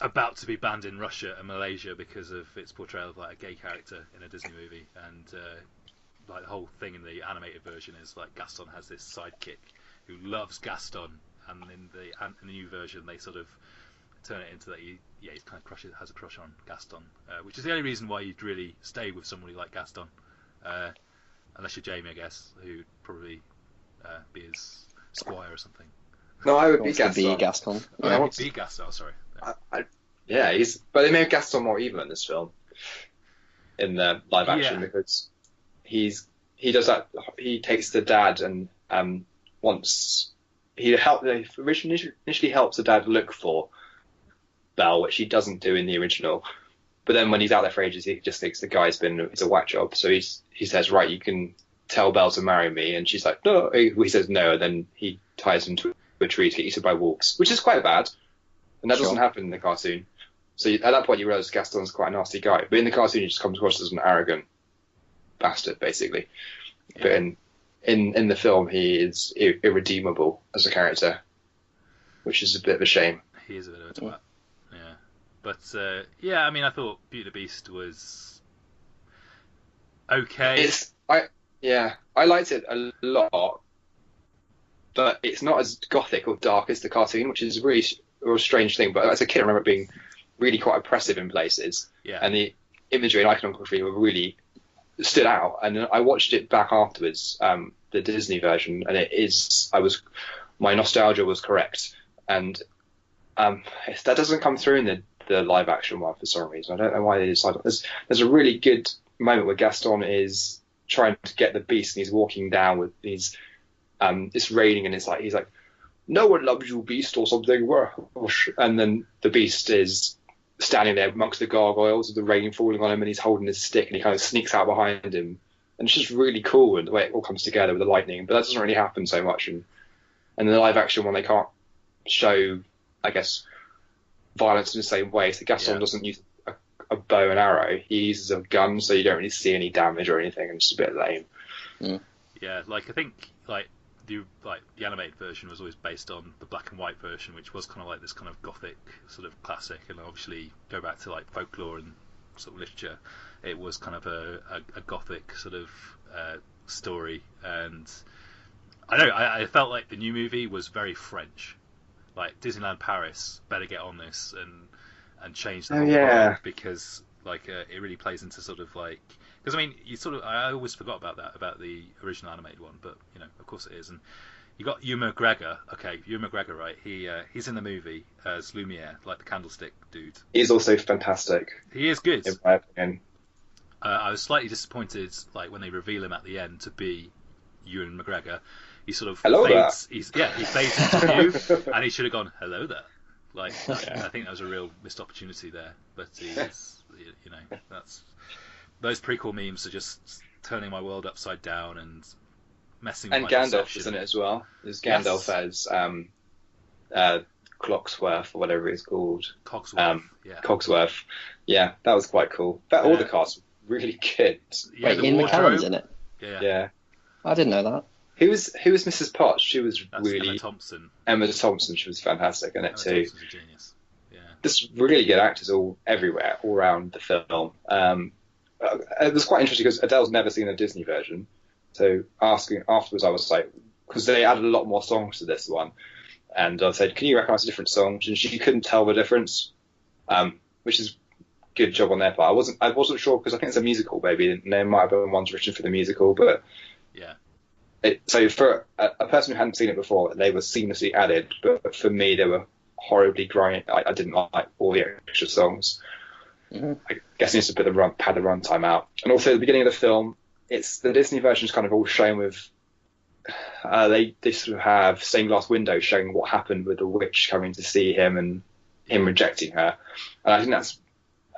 about to be banned in Russia and Malaysia because of its portrayal of like a gay character in a Disney movie, and like the whole thing in the animated version is like Gaston has this sidekick who loves Gaston, and in the new version they sort of turn it into that he's kind of has a crush on Gaston, which is the only reason why you'd really stay with somebody like Gaston. Unless you're Jamie, I guess, who'd probably be his squire or something. No, I would be Gaston. Gaston. Yeah, he'd be Gaston. Oh, sorry. But they made Gaston more evil in this film, in the live action, because he does that. He takes the dad and initially helps the dad look for Belle, which he doesn't do in the original. But then when he's out there for ages, he just thinks the guy's it's a whack job. So he says, right, you can tell Belle to marry me. And she's like, no. He says no. And then he ties him to a tree to get eaten by wolves, which is quite bad. And that doesn't happen in the cartoon. So at that point, you realise Gaston's quite a nasty guy. But in the cartoon, he just comes across as an arrogant bastard, basically. Yeah. But in the film, he is irredeemable as a character, which is a bit of a shame. He is a bit of a twat. But, I mean, I thought Beauty and the Beast was okay. I liked it a lot, but it's not as gothic or dark as the cartoon, which is a really strange thing. But as a kid, I remember it being really quite oppressive in places. Yeah. And the imagery and iconography were really stood out. And I watched it back afterwards, the Disney version, and my nostalgia was correct. And that doesn't come through in the live action one for some reason. I don't know why they decided. There's a really good moment where Gaston is trying to get the beast and he's walking down with these it's raining and he's like no one loves you, beast, or something, and then the beast is standing there amongst the gargoyles with the rain falling on him and he's holding his stick and he kind of sneaks out behind him, and it's just really cool, and the way it all comes together with the lightning. But that doesn't really happen so much, and in the live action one they can't show, I guess, violence in the same way. So Gaston doesn't use a bow and arrow. He uses a gun, so you don't really see any damage or anything, and it's a bit lame. Yeah, like I think the animated version was always based on the black and white version, which was kind of like this kind of gothic sort of classic, and obviously go back to like folklore and sort of literature. It was kind of a gothic sort of story, and I felt like the new movie was very French. Like Disneyland Paris better get on this and change the whole vibe, because like it really plays into sort of like, because I mean I always forgot about the original animated one, but of course it is. And you got Ewan McGregor, right? He's in the movie as Lumiere, like the candlestick dude. He's also fantastic. He is good, in my opinion. I was slightly disappointed, like when they reveal him at the end to be Ewan McGregor. He sort of Hello fades. He fades into view, and he should have gone hello there. Like Yeah. I think that was a real missed opportunity there. But he's, you know, that's those prequel memes are just turning my world upside down and messing with And my Gandalf perception. is in it as well. There's Gandalf Yes. as Clocksworth or whatever he's called. Cogsworth. Yeah. Cogsworth. Yeah, that was quite cool. All the cast was really good. Yeah, Wait, the Ian wardrobe. McKellen's in it? Yeah. I didn't know that. Who was Mrs. Potts? She was That's really Emma Thompson. Emma Thompson. She was fantastic in it Emma too. Thompson's a genius. Yeah. Just really good actors all around the film. It was quite interesting because Adele's never seen a Disney version. So asking afterwards, I was like, because they added a lot more songs to this one, and I said, "Can you recognise the different songs?" And she couldn't tell the difference, which is good job on their part. I wasn't sure because I think it's a musical, maybe, and there might have been ones written for the musical, but Yeah. so for a person who hadn't seen it before, they were seamlessly added. But for me, they were horribly grimy. I didn't like all the extra songs. Mm-hmm. I guess it needs to pad the runtime out. And also at the beginning of the film, it's the Disney version is kind of all shown with they sort of have stained glass windows showing what happened with the witch coming to see him and him rejecting her. And I think that's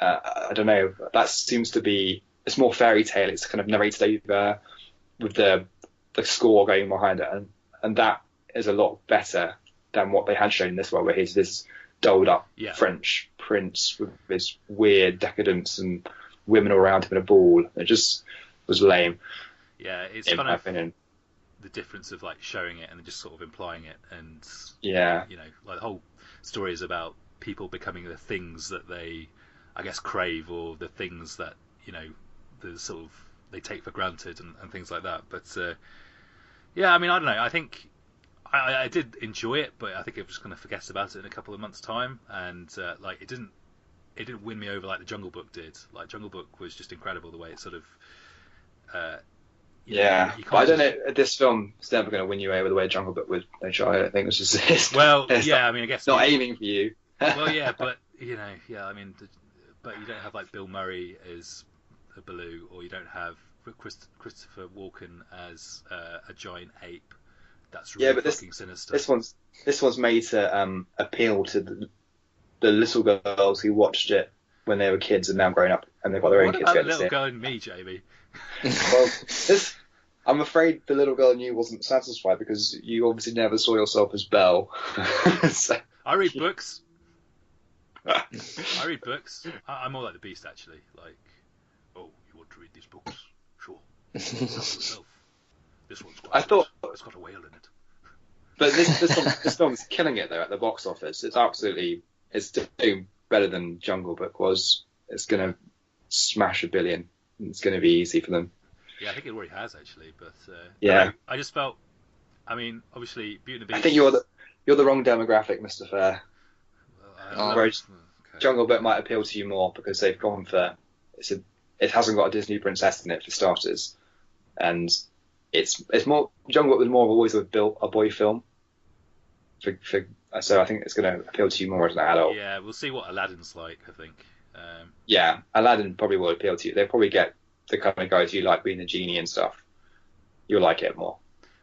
I don't know, that seems to be, it's more fairy tale. It's kind of narrated over with the score going behind it, and that is a lot better than what they had shown in this one, where he's this dolled up French prince with this weird decadence and women all around him in a ball. It just was lame. Yeah, it's in kind my of opinion. the difference of like showing it and then just sort of implying it, and Yeah, you know, like the whole story is about people becoming the things that they, I guess, crave, or the things that, you know, the sort of they take for granted and things like that. But yeah, I mean, I don't know. I think I did enjoy it, but I think I was going to forget about it in a couple of months' time, and like it didn't win me over like the Jungle Book did. Like Jungle Book was just incredible the way it sort of. yeah. But I don't know. This film is never going to win you over the way Jungle Book would. I don't think it's just. Well, it's yeah. I mean, I guess not aiming for you. Well, yeah, but you know, yeah. I mean, but you don't have like Bill Murray as a Baloo, or you don't have Christopher Walken as a giant ape. That's really fucking sinister. This one's made to appeal to the little girls who watched it when they were kids and now grown up and they've got their own What kids. about Going the to see little it. girl and me, Jamie? Well, I'm afraid the little girl in you wasn't satisfied because you obviously never saw yourself as Belle. So, I read books. I read books. I'm more like the Beast, actually. Like, oh, you want to read these books? Sure. Help yourself. This one's quite good. It's got a whale in it. But this film's killing it though at the box office. It's doing better than Jungle Book was. It's gonna smash $1 billion. It's gonna be easy for them. Yeah, I think it already has actually. But yeah, I just felt. I mean, obviously, Beauty and the Beast. I think you're the wrong demographic, Mr. Fair. Whereas Jungle Book might appeal to you more because they've gone for it hasn't got a Disney princess in it for starters, and it's more Jungle Book was more always a boy film. So I think it's going to appeal to you more as an adult. Yeah, we'll see what Aladdin's like. I think. Yeah, Aladdin probably will appeal to you. They'll probably get the kind of guys who like being the genie and stuff. You'll like it more.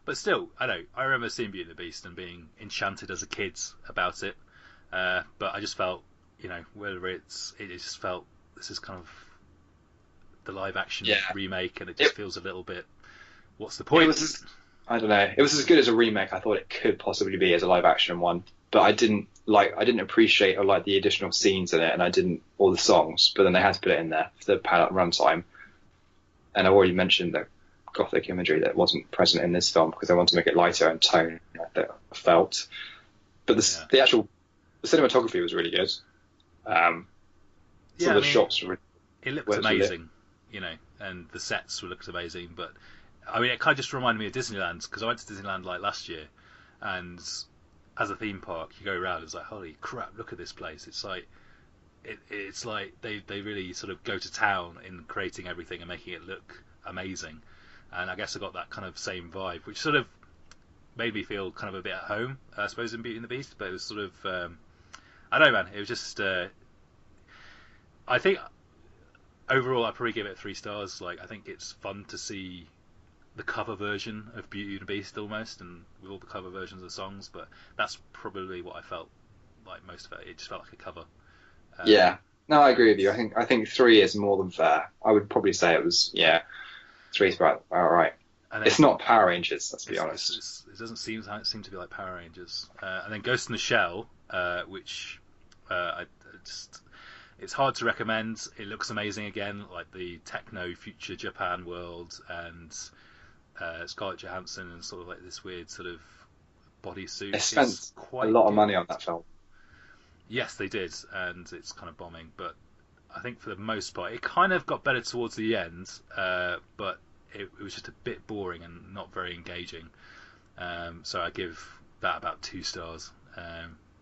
But still, I remember seeing Beauty and the Beast and being enchanted as a kid about it. But I just felt, you know, whether it just felt this is kind of the live action remake, and it just feels a little bit. What's the point? I don't know. It was as good as a remake I thought it could possibly be as a live action one. But I didn't appreciate or like the additional scenes in it, and all the songs. But then they had to put it in there for the palette runtime. And I already mentioned the gothic imagery that wasn't present in this film because they wanted to make it lighter in tone. That I felt. But the actual cinematography was really good. The shots were. It looked amazing, you know, and the sets looked amazing. But I mean, it kind of just reminded me of Disneyland because I went to Disneyland like last year, and as a theme park, you go around, it's like, holy crap, look at this place. It's like it's like they really sort of go to town in creating everything and making it look amazing. And I guess I got that kind of same vibe, which sort of made me feel kind of a bit at home, I suppose, in Beauty and the Beast. But it was sort of, I don't know, man. It was just, I think overall, I'd probably give it 3 stars. Like, I think it's fun to see the cover version of Beauty and the Beast almost, and with all the cover versions of the songs. But that's probably what I felt like most of it. It just felt like a cover. Yeah. No, I agree with you. I think 3 is more than fair. I would probably say it was 3's about all right. It's not Power Rangers, let's be honest. It doesn't seem to be like Power Rangers. And then Ghost in the Shell, which it's hard to recommend. It looks amazing again, like the techno future Japan world, and Scarlett Johansson and sort of like this weird sort of bodysuit. They spent a lot of money on that film. Yes, they did, and it's kind of bombing. But I think for the most part, it kind of got better towards the end, but it was just a bit boring and not very engaging. So I give that about 2 stars.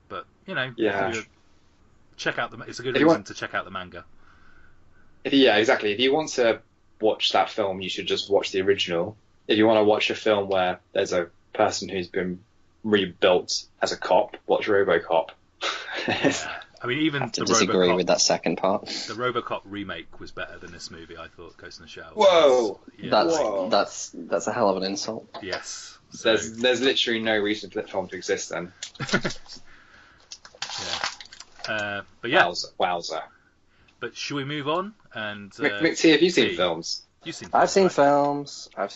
But check out it's a good reason to check out the manga. Exactly. If you want to watch that film, you should just watch the original. If you want to watch a film where there's a person who's been rebuilt as a cop, watch RoboCop. I mean, even I have to disagree with that second part. The RoboCop remake was better than this movie. I thought Ghost in the Shell. Whoa, that's a hell of an insult. Yes, so... there's literally no reason for that film to exist then. But yeah, wowzer. But should we move on? And Mick T, have you seen films? I've seen films. What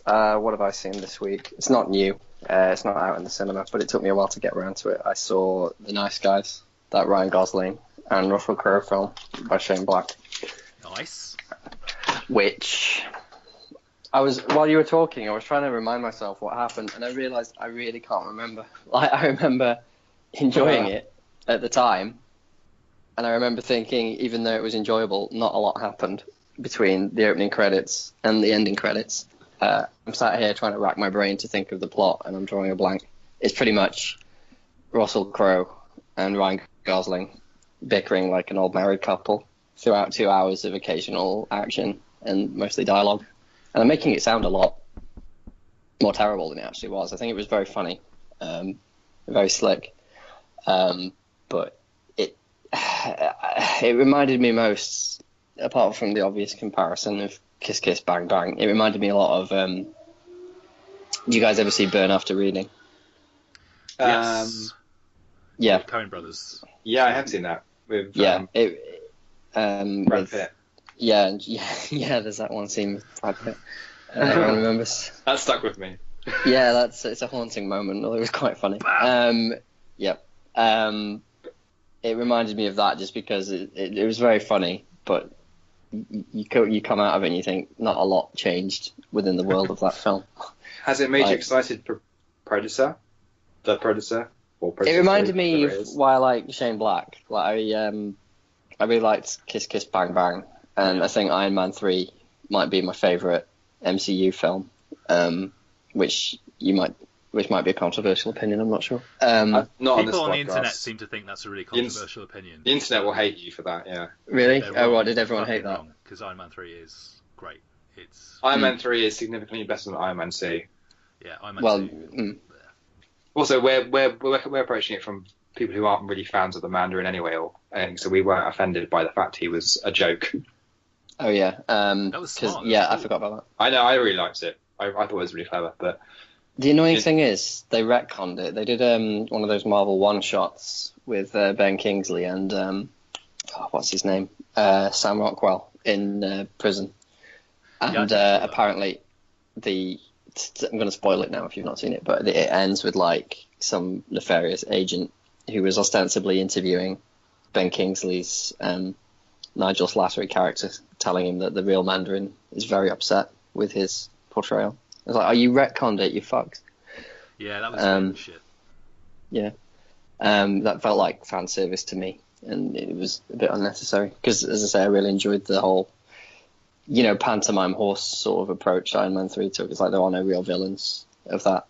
have I seen this week? It's not new. It's not out in the cinema, but it took me a while to get around to it. I saw The Nice Guys, that Ryan Gosling and Russell Crowe film by Shane Black. Nice. Which while you were talking, I was trying to remind myself what happened, and I realised I really can't remember. Like, I remember enjoying it at the time, and I remember thinking, even though it was enjoyable, not a lot happened between the opening credits and the ending credits. I'm sat here trying to rack my brain to think of the plot, and I'm drawing a blank. It's pretty much Russell Crowe and Ryan Gosling bickering like an old married couple throughout 2 hours of occasional action and mostly dialogue. And I'm making it sound a lot more terrible than it actually was. I think it was very funny, very slick, but it reminded me most, apart from the obvious comparison of Kiss Kiss Bang Bang, it reminded me a lot of do you guys ever see Burn After Reading? Yes. Yeah, Coen Brothers. Yeah, I have seen that with Brad Pitt. Yeah, there's that one scene with Brad Pitt. Everyone remembers. That stuck with me. Yeah, it's a haunting moment. It was quite funny. Yep. It reminded me of that just because it was very funny, but you come out of it and you think not a lot changed within the world of that film. Has it made you excited for Predator? The Predator? Or Predator? It reminded me of why I like Shane Black. Like I really liked Kiss Kiss Bang Bang, and I think Iron Man 3 might be my favourite MCU film, which might be a controversial opinion. I'm not sure. Not on People on the podcast. internet seem to think that's a really controversial opinion. The internet will hate you for that. Yeah. Really? What did everyone hate that? Because Iron Man 3 is great. Iron Man 3 is significantly better than Iron Man 2. Yeah, Iron Man 2. Also, we're approaching it from people who aren't really fans of the Mandarin anyway, so we weren't offended by the fact he was a joke. Oh yeah. That was smart. Yeah, I forgot about that. I know, I really liked it. I thought it was really clever, but the annoying thing is they retconned it. They did one of those Marvel one-shots with Ben Kingsley and what's his name? Sam Rockwell in prison. And apparently I'm going to spoil it now if you've not seen it, but it ends with like some nefarious agent who was ostensibly interviewing Ben Kingsley's Nigel Slattery character, telling him that the real Mandarin is very upset with his portrayal. I was like, "Oh, you retconned it, you fucks." Yeah, that was shit. Yeah, that felt like fan service to me, and it was a bit unnecessary. Because, as I say, I really enjoyed the whole, pantomime horse sort of approach Iron Man 3 took. It's like there are no real villains of that,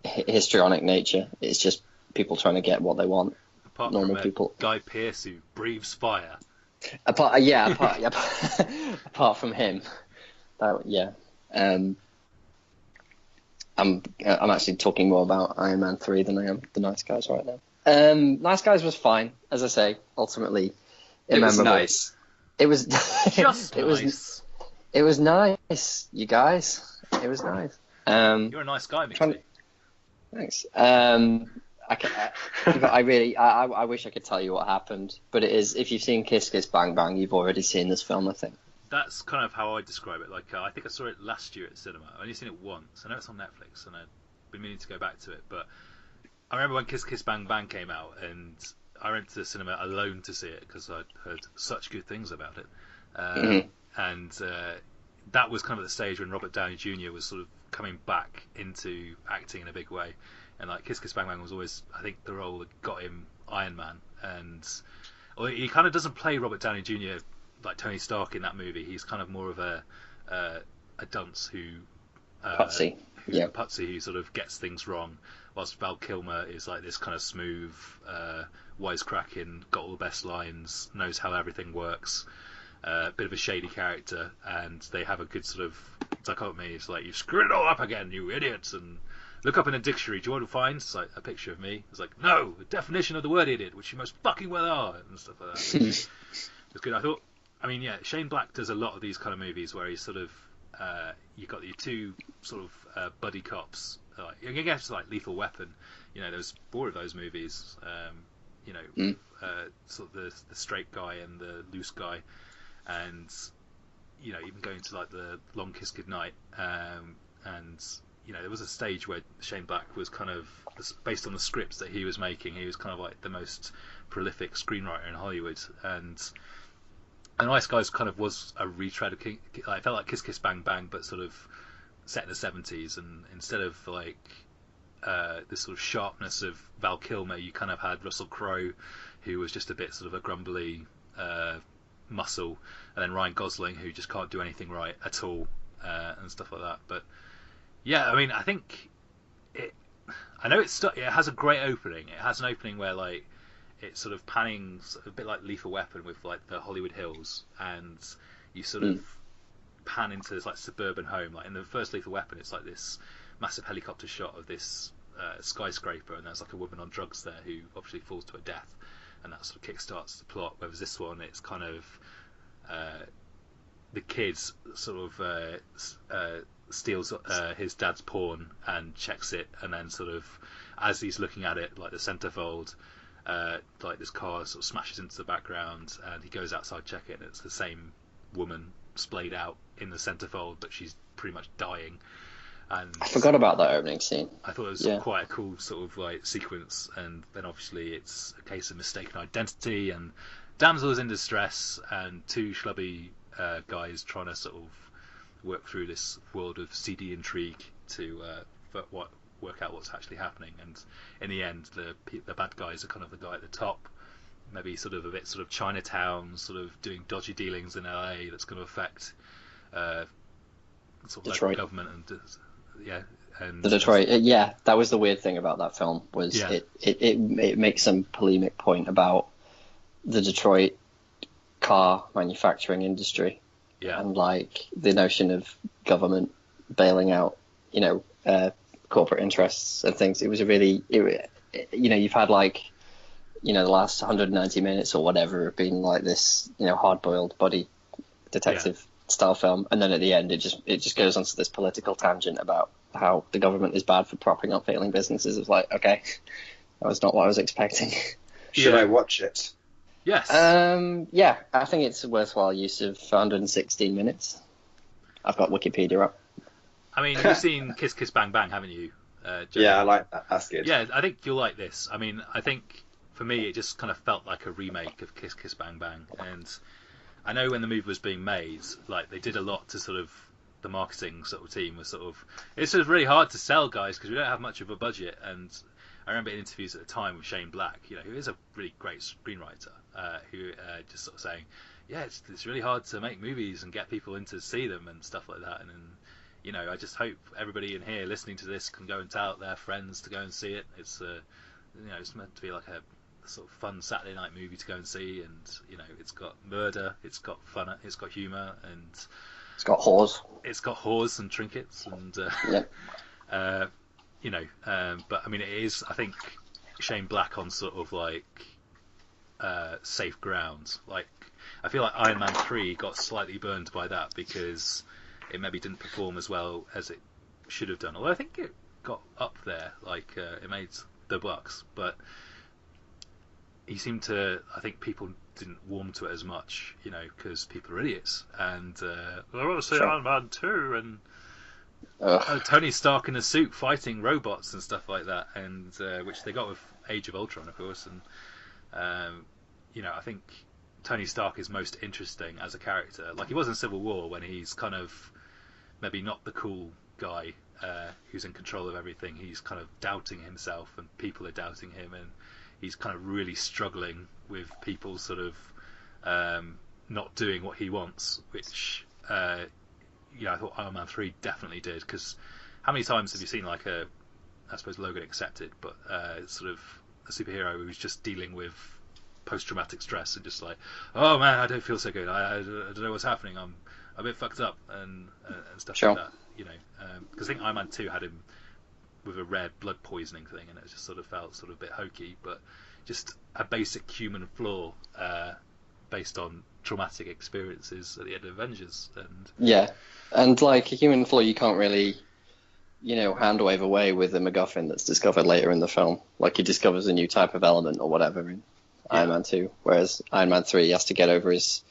histrionic nature. It's just people trying to get what they want. Apart normal from people. Guy Pearce who breathes fire. Apart from him, I'm actually talking more about Iron Man 3 than I am The Nice Guys right now. Nice Guys was fine, as I say. Ultimately, It was Immemorable. nice. It was Just it nice. it was nice, you guys. It was nice. You're a nice guy, trying- Mixie. Thanks. I wish I could tell you what happened, but it is, if you've seen Kiss Kiss Bang Bang, you've already seen this film, I think. That's kind of how I describe it. Like, I think I saw it last year at the cinema. I've only seen it once. I know it's on Netflix, and I've been meaning to go back to it. But I remember when Kiss Kiss Bang Bang came out, and I went to the cinema alone to see it because I'd heard such good things about it. And that was kind of the stage when Robert Downey Jr. was sort of coming back into acting in a big way. And like Kiss Kiss Bang Bang was always, I think, the role that got him Iron Man. And although he kind of doesn't play Robert Downey Jr. like Tony Stark in that movie, he's kind of more of a dunce who Putsy. a putsy who sort of gets things wrong, whilst Val Kilmer is like this kind of smooth, wisecracking, got all the best lines, knows how everything works, bit of a shady character, and they have a good sort of dichotomy. It's like, you screwed it all up again, you idiots, and look up in a dictionary, do you want to find? It's like a picture of me. It's like, no, the definition of the word idiot, which you most fucking well are, and stuff like that. It's good. I thought, I mean, yeah, Shane Black does a lot of these kind of movies where he's sort of, you've got your two sort of buddy cops. I guess like Lethal Weapon. You know, there's 4 of those movies. You know, sort of the straight guy and the loose guy, and you know, even going to like the Long Kiss Goodnight. And you know, there was a stage where Shane Black was kind of, based on the scripts that he was making, he was kind of like the most prolific screenwriter in Hollywood. And Nice Guys kind of was a retread of I felt like Kiss Kiss Bang Bang, but sort of set in the 70s, and instead of like this sort of sharpness of Val Kilmer, you kind of had Russell Crowe, who was just a bit sort of a grumbly muscle, and then Ryan Gosling, who just can't do anything right at all, and stuff like that. But yeah, I mean, I think I know it has a great opening. It has an opening where like it's sort of panning a bit like Lethal Weapon with like the Hollywood Hills, and you sort of pan into this like suburban home. Like in the first Lethal Weapon, it's like this massive helicopter shot of this skyscraper, and there's like a woman on drugs there who obviously falls to her death, and that sort of kickstarts the plot. Whereas this one, it's kind of the kid sort of steals his dad's porn and checks it, and then sort of as he's looking at it, like the centerfold, like this car sort of smashes into the background, and he goes outside to check it, and it's the same woman splayed out in the centerfold, but she's pretty much dying. And I forgot about that opening scene. I thought it was quite a cool sort of like sequence, and then obviously it's a case of mistaken identity and damsels in distress and 2 schlubby guys trying to sort of work through this world of seedy intrigue to work out what's actually happening. And in the end, the bad guys are kind of the guy at the top, maybe sort of a bit sort of Chinatown, sort of doing dodgy dealings in LA that's going to affect sort of Detroit. local government and The Detroit, that was the weird thing about that film, was it makes some polemic point about the Detroit car manufacturing industry, and like the notion of government bailing out, you know, corporate interests and things. It was a really, you know, you've had like, you know, the last 190 minutes or whatever have been like this, you know, hard-boiled buddy detective style film, and then at the end it just goes onto this political tangent about how the government is bad for propping up failing businesses. It's like, okay, that was not what I was expecting. Should I watch it? Yes. Yeah, I think it's a worthwhile use of 116 minutes. I've got Wikipedia up. I mean, you've seen Kiss Kiss Bang Bang, haven't you? Yeah, I like that. That's good. Yeah, I think you'll like this. I mean, I think for me it just kind of felt like a remake of Kiss Kiss Bang Bang, and I know when the movie was being made, like they did a lot to sort of, the marketing sort of team was sort of, it's sort of really hard to sell, guys, because we don't have much of a budget. And I remember in interviews at the time with Shane Black, you know, who is a really great screenwriter, who just sort of saying, yeah, it's really hard to make movies and get people in to see them and stuff like that. And you know, I just hope everybody in here listening to this can go and tell their friends to go and see it. It's you know, it's meant to be like a sort of fun Saturday night movie to go and see, and you know, it's got murder, it's got fun, it's got humour, and it's got whores and trinkets, and you know, but I mean, it is, I think, Shane Black on sort of like safe ground. Like, I feel like Iron Man 3 got slightly burned by that because it maybe didn't perform as well as it should have done. Although I think it got up there, like it made the bucks, but he seemed to. I think people didn't warm to it as much, because people are idiots, and I want to see Iron Man 2 and. Tony Stark in a suit fighting robots and stuff like that, and which they got with Age of Ultron, of course. And I think Tony Stark is most interesting as a character. Like he was in Civil War, when he's kind of maybe not the cool guy who's in control of everything. He's kind of doubting himself, and people are doubting him, and he's kind of really struggling with people sort of not doing what he wants, which. I thought Iron Man 3 definitely did, because how many times have you seen I suppose Logan Accepted, but sort of a superhero who's just dealing with post-traumatic stress and just like, oh man, I don't feel so good, I don't know what's happening, I'm a bit fucked up and stuff like that, because I think Iron Man 2 had him with a rare blood poisoning thing, and it just sort of felt sort of a bit hokey, but just a basic human flaw based on traumatic experiences at the end of Avengers. And like a human flaw you can't really hand wave away with a MacGuffin that's discovered later in the film. Like he discovers a new type of element or whatever in Iron Man 2, whereas Iron Man 3 he has to get over his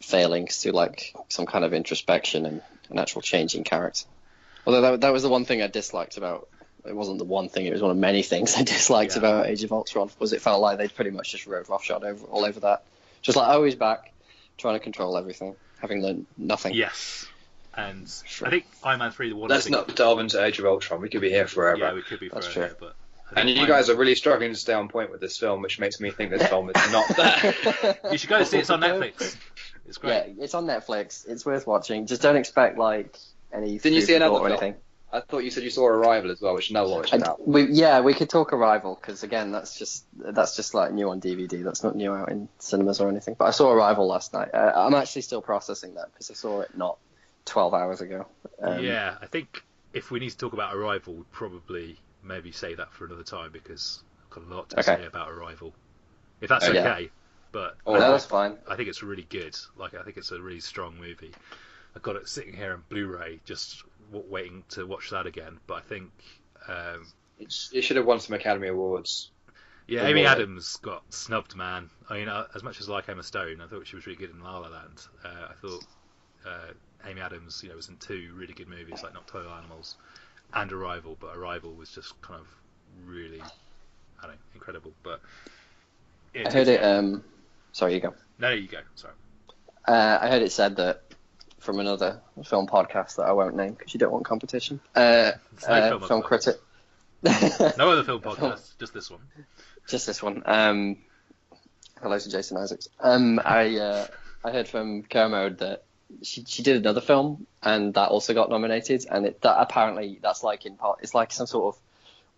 failings through like some kind of introspection and an actual change in character. Although that was the one thing I disliked about, it wasn't the one thing, it was one of many things I disliked about Age of Ultron, was it felt like they'd pretty much just wrote roughshod all over that. Just like, oh, he's back, trying to control everything, having learned nothing. Yes. And I think Iron Man 3, the one. Let's not delve into Age of Ultron. We could be here forever. Yeah, we could be forever. But and you guys are really struggling to stay on point with this film, which makes me think this film is not that. You should go see it. It's on Netflix. It's great. Yeah, it's on Netflix. It's worth watching. Just don't expect like any. Didn't you see another or anything? I thought you said you saw Arrival as well, which no one watched out. We could talk Arrival, because again, that's just like new on DVD. That's not new out in cinemas or anything. But I saw Arrival last night. I'm actually still processing that because I saw it not 12 hours ago. I think if we need to talk about Arrival, we'd probably maybe say that for another time, because I've got a lot to say about Arrival. If that's okay. Yeah. But that's fine. I think it's really good. Like I think it's a really strong movie. I've got it sitting here on Blu-ray, just waiting to watch that again. But I think it should have won some Academy Awards. Yeah, Amy Adams got snubbed, man. I mean, as much as I like Emma Stone, I thought she was really good in La La Land. I thought Amy Adams, was in two really good movies like Nocturnal Animals and Arrival, but Arrival was just kind of really, incredible. But I heard it. Sorry, you go. No, you go. Sorry. I heard it said that from another film podcast that I won't name because you don't want competition. Film critic. No other film podcast, just this one. Just this one. Hello to Jason Isaacs. I heard from Kermode that she did another film and that also got nominated, and that apparently that's like in part it's like some sort of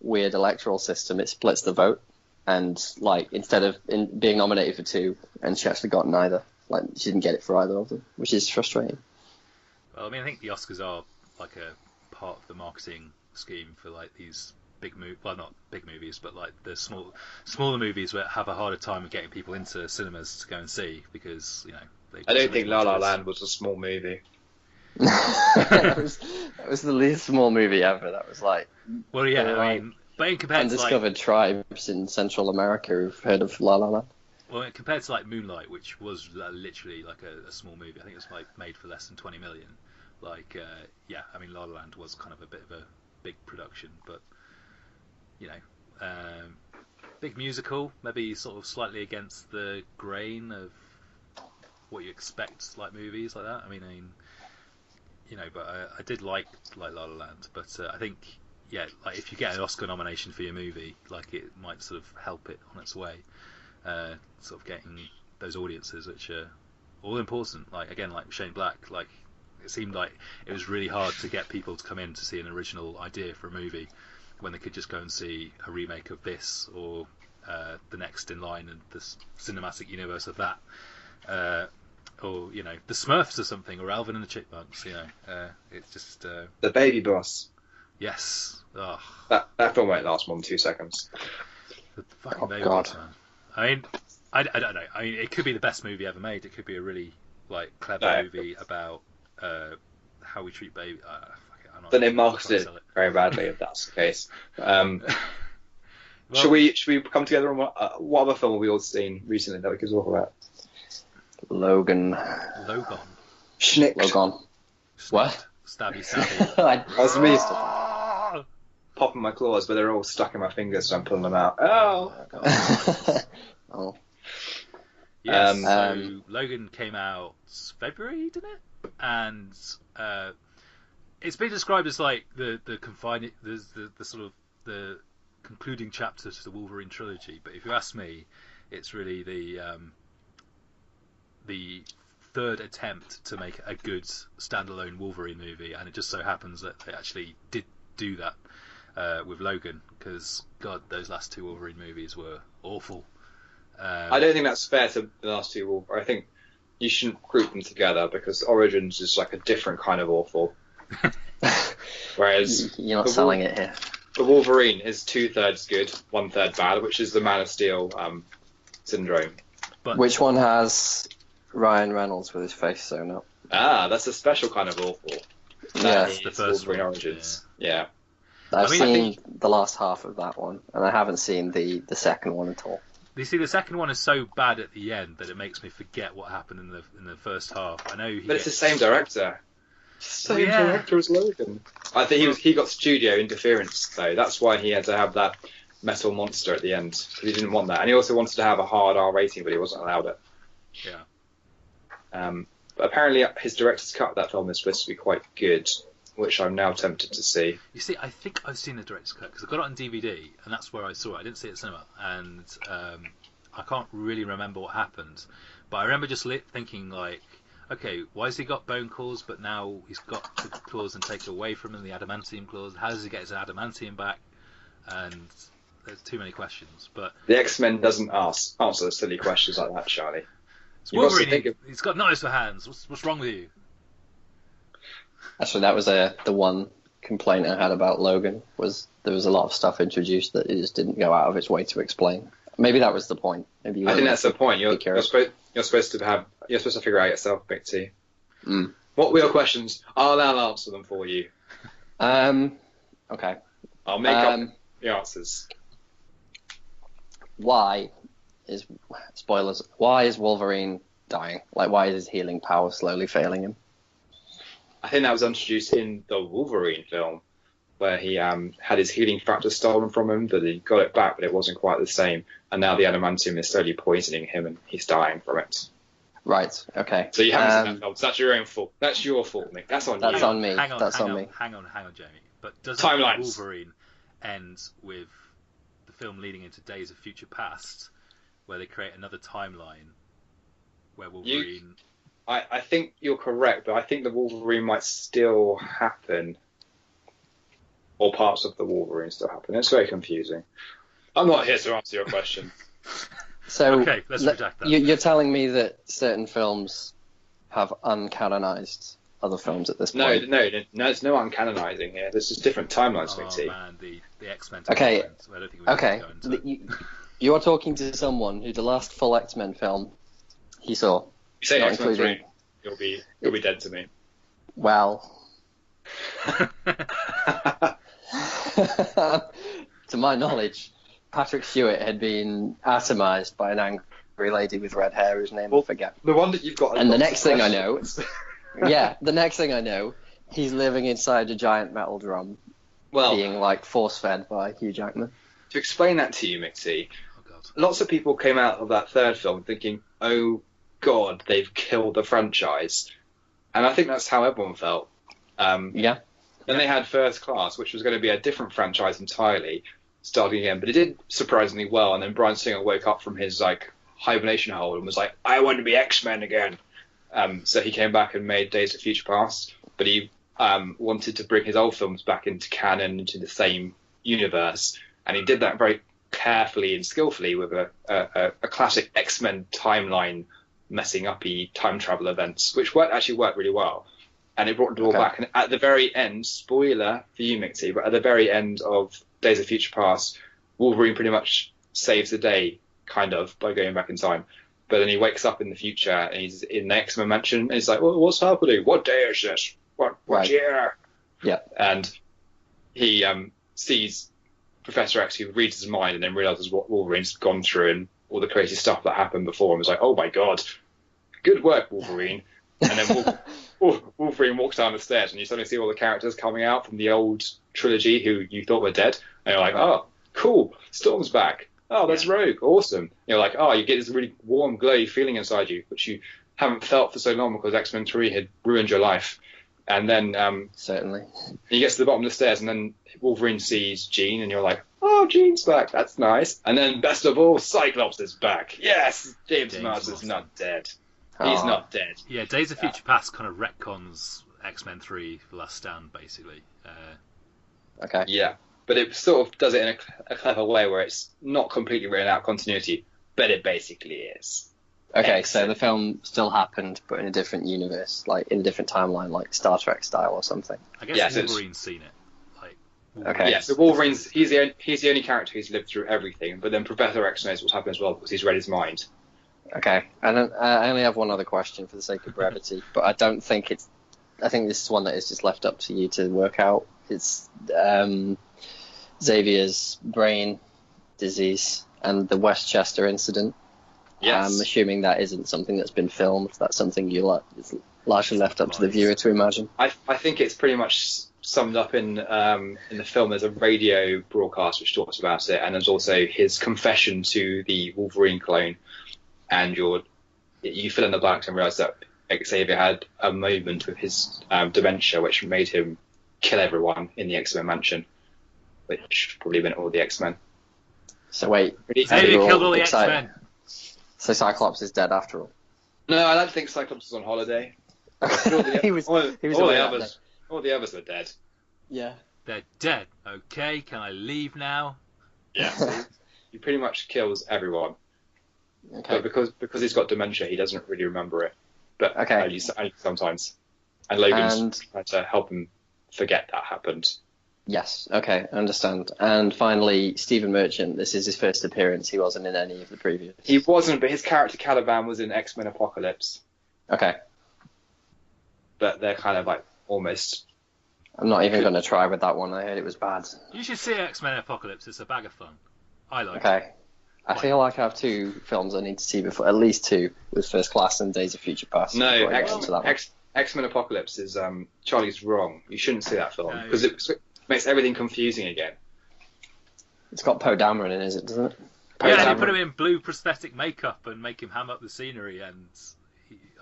weird electoral system. It splits the vote, and like instead of being nominated for two, and she actually got neither. Like she didn't get it for either of them, which is frustrating. Well, I mean, I think the Oscars are like a part of the marketing scheme for like these big not big movies, but like the smaller movies that have a harder time of getting people into cinemas to go and see, because I don't think La La Land was a small movie. that was the least small movie ever. That was like, well, yeah, I mean, but in compared undiscovered to tribes in Central America who've heard of La La Land. Well, compared to like Moonlight, which was literally like a small movie, I think it was like made for less than 20 million. Like, I mean, La La Land was kind of a bit of a big production, but big musical, maybe sort of slightly against the grain of what you expect like movies like that. I mean, but I did like La La Land, but I think like if you get an Oscar nomination for your movie, like it might sort of help it on its way. Sort of getting those audiences which are all important. Like again, like Shane Black, like it seemed like it was really hard to get people to come in to see an original idea for a movie when they could just go and see a remake of this or the next in line in the cinematic universe of that, or the Smurfs or something, or Alvin and the Chipmunks. It's just The Baby Boss. Yes. Oh. That film won't last more than 2 seconds. The fucking Baby Boss, man. I mean, I don't know. I mean, it could be the best movie ever made. It could be a really like clever movie about how we treat baby. Fuck it, I'm not. Then they I'm not marketed trying to it very badly if that's the case. Well, Should we come together on what other film have we all seen recently that we could talk about? Logan. Logan. Schnicked. Logan. What? Stabby, stabby. That was me Ah! popping my claws, but they're all stuck in my fingers, so I'm pulling them out. Oh! Oh. Yes, so Logan came out February, didn't it? And it's been described as like the confining, the sort of the concluding chapter to the Wolverine trilogy. But if you ask me, it's really the third attempt to make a good standalone Wolverine movie, and it just so happens that they actually did do that with Logan, because God, those last two Wolverine movies were awful. I don't think that's fair to the last two Wolverine. I think you shouldn't group them together, because Origins is like a different kind of awful. Whereas you're not selling it here. The Wolverine is 2/3 good, 1/3 bad, which is the Man of Steel syndrome. But which one has Ryan Reynolds with his face sewn up? Ah, that's a special kind of awful. Yes, the first Wolverine one. Origins. Yeah. I've seen the last half of that one, and I haven't seen the second one at all. You see, the second one is so bad at the end that it makes me forget what happened in the first half. I know, but it's the same director. Same director as Logan. I think he got studio interference though. That's why he had to have that metal monster at the end, because he didn't want that, and he also wanted to have a hard R rating, but he wasn't allowed it. Yeah. But apparently his director's cut of that film is supposed to be quite good, which I'm now tempted to see. You see, I think I've seen the director's cut because I got it on DVD, and that's where I saw it. I didn't see it at cinema, and I can't really remember what happened, but I remember just thinking like, okay, why has he got bone claws, but now he's got the claws and take away from him the adamantium claws? How does he get his adamantium back? And there's too many questions. But the X-Men doesn't answer silly questions like that, Charlie. It's Wolverine. He's got knives for hands. What's wrong with you? Actually, that was the one complaint I had about Logan, was there was a lot of stuff introduced that it just didn't go out of its way to explain. Maybe that was the point. Maybe I think that's the point. You're supposed to figure out yourself, Big T. Mm. What were your questions? I'll answer them for you. Okay. I'll make up the answers. Why is Wolverine dying? Like, why is his healing power slowly failing him? I think that was introduced in the Wolverine film, where he had his healing factor stolen from him, but he got it back, but it wasn't quite the same. And now the adamantium is slowly poisoning him, and he's dying from it. Right. Okay. So you haven't seen that film. So that's your own fault. That's your fault, Nick. That's on you. That's on me. Hang on, Jamie. But doesn't Wolverine end with the film leading into Days of Future Past, where they create another timeline where Wolverine... I think you're correct, but I think the Wolverine might still happen. Or parts of the Wolverine still happen. It's very confusing. I'm not here to answer your question. So, okay, let's reject that. You're telling me that certain films have uncanonized other films at this point? No, there's no uncanonizing here. There's just different timelines, Mitty. Oh man, the X-Men okay. timelines. I don't think we can go into you are talking to someone who the last full X-Men film he saw. You say X-Men 3, you'll be dead to me. Well... to my knowledge, Patrick Stewart had been atomized by an angry lady with red hair whose name I forget. The one that you've got. And the next thing I know, he's living inside a giant metal drum, being like force fed by Hugh Jackman. To explain that to you, Mixie, lots of people came out of that third film thinking, "Oh God, they've killed the franchise," and I think that's how everyone felt. Yeah. Then they had First Class, which was going to be a different franchise entirely, starting again, but it did surprisingly well. And then Bryan Singer woke up from his hibernation hole and was like, "I want to be X-Men again." So he came back and made Days of Future Past, but he wanted to bring his old films back into canon, into the same universe, and he did that very carefully and skillfully with a classic X-Men timeline messing uppy time travel events, which actually worked really well. And it brought them all back. And at the very end, spoiler for you, Mixie, but at the very end of Days of Future Past, Wolverine pretty much saves the day kind of, by going back in time. But then he wakes up in the future and he's in the X-Men mansion and he's like, well, what's happening? What day is this? What Right. year? Yeah. And he sees Professor X, who reads his mind and then realizes what Wolverine's gone through and all the crazy stuff that happened before, and was like, oh my god, good work, Wolverine. And then Wolverine walks down the stairs and you suddenly see all the characters coming out from the old trilogy who you thought were dead. And you're like, oh, cool, Storm's back. Oh, that's Rogue. Awesome. You're like, oh, you get this really warm, glowy feeling inside you, which you haven't felt for so long because X-Men 3 had ruined your life. And then Certainly. he gets to the bottom of the stairs and then Wolverine sees Jean and you're like, oh, Jean's back. That's nice. And then, best of all, Cyclops is back. Yes, James Marsden's not dead. He's not dead. Yeah, Days of Future Past kind of retcons X-Men 3 Last Stand, basically. Okay. Yeah, but it sort of does it in a clever way where it's not completely written out continuity, but it basically is. Okay, so Excellent. the film still happened, but in a different universe, like in a different timeline, like Star Trek style or something. I guess Yes, it's- Wolverine's seen it. Okay. Yeah, so Wolverine's he's the only character who's lived through everything, but then Professor X knows what's happened as well because he's read his mind. Okay, and then, I only have one other question for the sake of brevity, but I don't think it's. I think this is one that is just left up to you to work out. It's Xavier's brain disease and the Westchester incident. Yes. I'm assuming that isn't something that's been filmed. That's something it's largely left up to the viewer to imagine. I think it's pretty much summed up in the film. There's a radio broadcast which talks about it, and there's also his confession to the Wolverine clone. And you fill in the blanks and realise that Xavier had a moment with his dementia, which made him kill everyone in the X-Men mansion, which probably meant all the X-Men. So wait, Xavier all killed all the excited. X-Men. So Cyclops is dead after all. No, I don't think Cyclops was on holiday. All the, he was all away the that others, day. all the others are dead. Yeah. They're dead. Okay, can I leave now? Yeah, so he pretty much kills everyone. Okay. But because he's got dementia, he doesn't really remember it. But Okay. only sometimes. And Logan's And- trying to help him forget that happened. Yes. Okay. I understand. And finally, Stephen Merchant. This is his first appearance. He wasn't in any of the previous. He wasn't, but his character Caliban was in X-Men Apocalypse. Okay. But they're kind of like almost. I'm not even going to try with that one. I heard it was bad. You should see X-Men Apocalypse. It's a bag of fun. I like it. Okay. I feel like I have two films I need to see before, at least two, with First Class and Days of Future Past. No, before I get into that one. X-Men Apocalypse is Charlie's wrong. You shouldn't see that film No. because it makes everything confusing again. It's got Poe Dameron in, is it? Doesn't it? Poe Yeah, they Dameron- put him in blue prosthetic makeup and make him ham up the scenery and.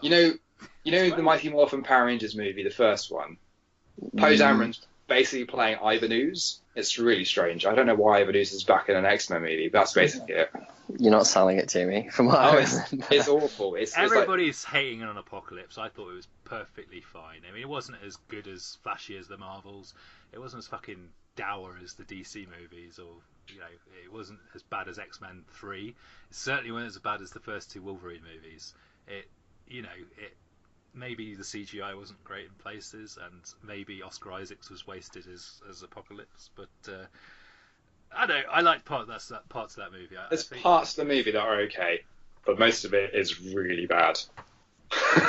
You know the Mighty Morphin Power Rangers movie, the first one. Poe Dameron's basically playing Ivanhoe. It's really strange. I don't know why Ivanhoe is back in an X-Men movie, but that's basically it. You're not selling it to me, from what I remember. It's awful. It's like, Everybody's hating on Apocalypse. I thought it was perfectly fine. I mean, it wasn't as good as flashy as the Marvels. It wasn't as fucking dour as the DC movies, or it wasn't as bad as X-Men 3. It certainly wasn't as bad as the first two Wolverine movies. It maybe the CGI wasn't great in places, and maybe Oscar Isaacs was wasted as Apocalypse, but I don't know. I liked parts of that movie. I there's think- parts of the movie that are okay, but most of it is really bad.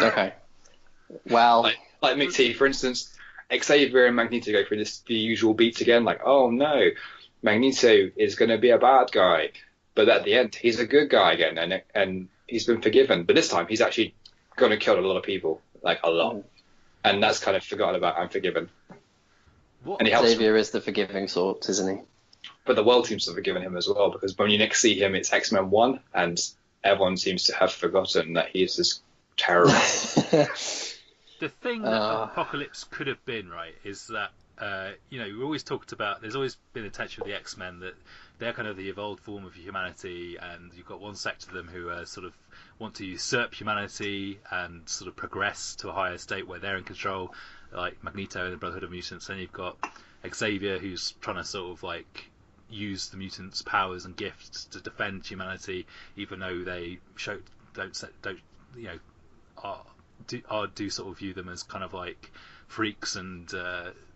Okay. Well, Like McT, for instance, Xavier and Magneto go through the usual beats again, like, oh no, Magneto is going to be a bad guy, but at the end he's a good guy again, and he's been forgiven. But this time he's actually going to kill a lot of people, like a lot, and that's kind of forgotten about. I'm forgiven, What? and he helps. Xavier is the forgiving sort, isn't he? But the world seems to have forgiven him as well, because when you next see him, it's X-Men 1, and everyone seems to have forgotten that he is this terrorist. The thing that Apocalypse could have been, right, is that we always talked about. There's always been a tension with the X-Men that they're kind of the evolved form of humanity, and you've got one sect of them who sort of want to usurp humanity and sort of progress to a higher state where they're in control, like Magneto and the Brotherhood of Mutants. Then you've got Xavier, who's trying to sort of like use the mutants' powers and gifts to defend humanity, even though they do sort of view them as kind of like freaks and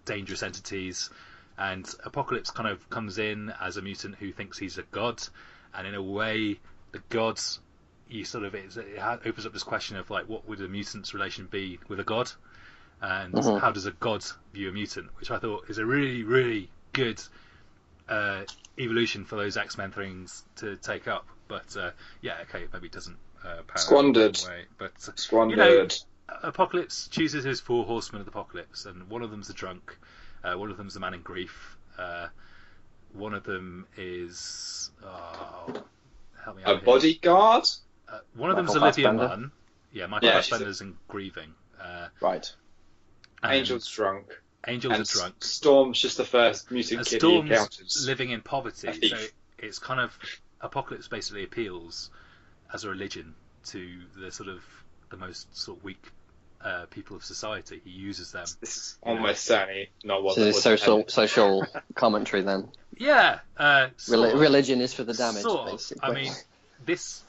dangerous entities. And Apocalypse kind of comes in as a mutant who thinks he's a god, and in a way the gods, you sort of opens up this question of like, what would a mutant's relation be with a god, and how does a god view a mutant, which I thought is a really, really good evolution for those X-Men things to take up. But maybe it doesn't Squandered. way, but Squandered. Apocalypse chooses his 4 horsemen of the apocalypse, and one of them's a drunk, one of them's a man in grief, one of them is help me out A here. bodyguard. One of them's Michael Olivia Fassbender. Munn. Yeah, Michael Fassbender's in grieving. Right. And Angel's drunk. Angel's And a drunk. Storm's just the first mutant kid he Storm's encounters. living in poverty, A thief. so it's kind of Apocalypse basically appeals as a religion to the sort of the most sort of weak people of society. He uses them. This is almost certainly not what So was there's social commentary then. Yeah, sort of. Religion is for the damaged, Sort of. basically. I mean, this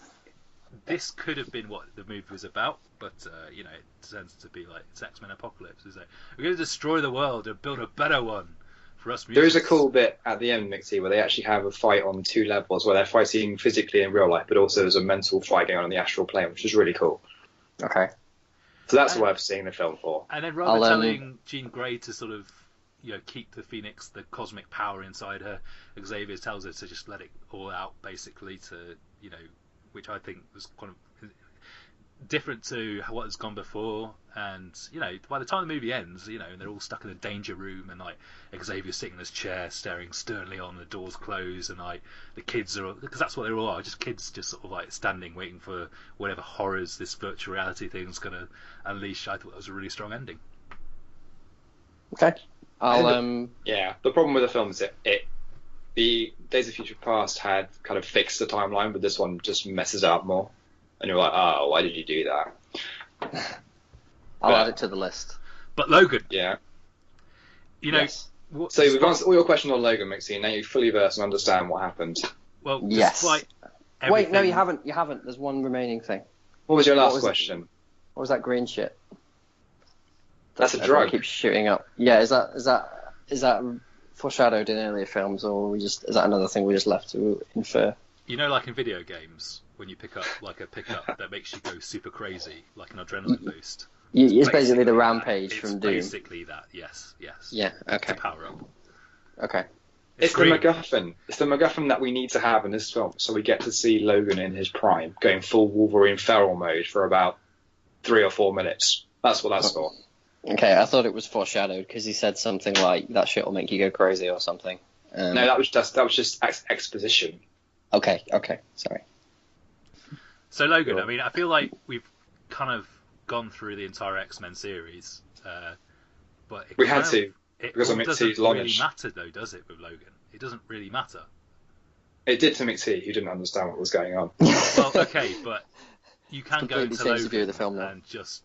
could have been what the movie was about, but it tends to be like it's X-Men Apocalypse. It's like, we're going to destroy the world and build a better one for us. There is a mutants. cool bit at the end, Mixie, where they actually have a fight on 2 levels, where they're fighting physically in real life, but also there's a mental fight going on in the astral plane, which is really cool. Okay. So that's worth seeing the film for. And then rather telling Jean Grey to sort of keep the Phoenix, the cosmic power inside her, Xavier tells her to just let it all out, basically, to which I think was kind of different to what has gone before. And by the time the movie ends, and they're all stuck in a danger room, and like Xavier's sitting in his chair staring sternly on, the doors closed, and like the kids are, because that's what they all are, just kids just sort of like standing waiting for whatever horrors this virtual reality thing's going to unleash. I thought that was a really strong ending. Okay. Yeah, the problem with the film is that the Days of Future Past had kind of fixed the timeline, but this one just messes it up more. And you're like, oh, why did you do that? I'll add it to the list. But Logan, Yeah. Yes. So we've answered all your questions on Logan, Mixie, and now you fully versed and understand what happened. well, Yes. despite Wait, no, everything- you haven't. You haven't. There's one remaining thing. What was your last was it? question? What was that green shit? That's a Everyone drug. keeps shooting up. Yeah, is that foreshadowed in earlier films, or is that another thing we just left to infer? like in video games, when you pick up like a pickup that makes you go super crazy, like an adrenaline boost. It's basically the that. rampage It's from Doom. basically that. Yes. Yeah. Okay. To power up. Okay. It's the green. MacGuffin. It's the MacGuffin that we need to have in this film, so we get to see Logan in his prime, going full Wolverine feral mode for about 3 or 4 minutes. That's what that's for. Okay, I thought it was foreshadowed because he said something like that shit will make you go crazy or something. No, that was just exposition. Okay, sorry. So Logan, Sure. I mean, I feel like we've kind of gone through the entire X-Men series, but We had to, It because all of doesn't McTee's really longish. matter, though, does it? With Logan, it doesn't really matter. It did to McTee, who didn't understand what was going on. Well, okay, but you can go Completely into changed the view Logan of the film now. and just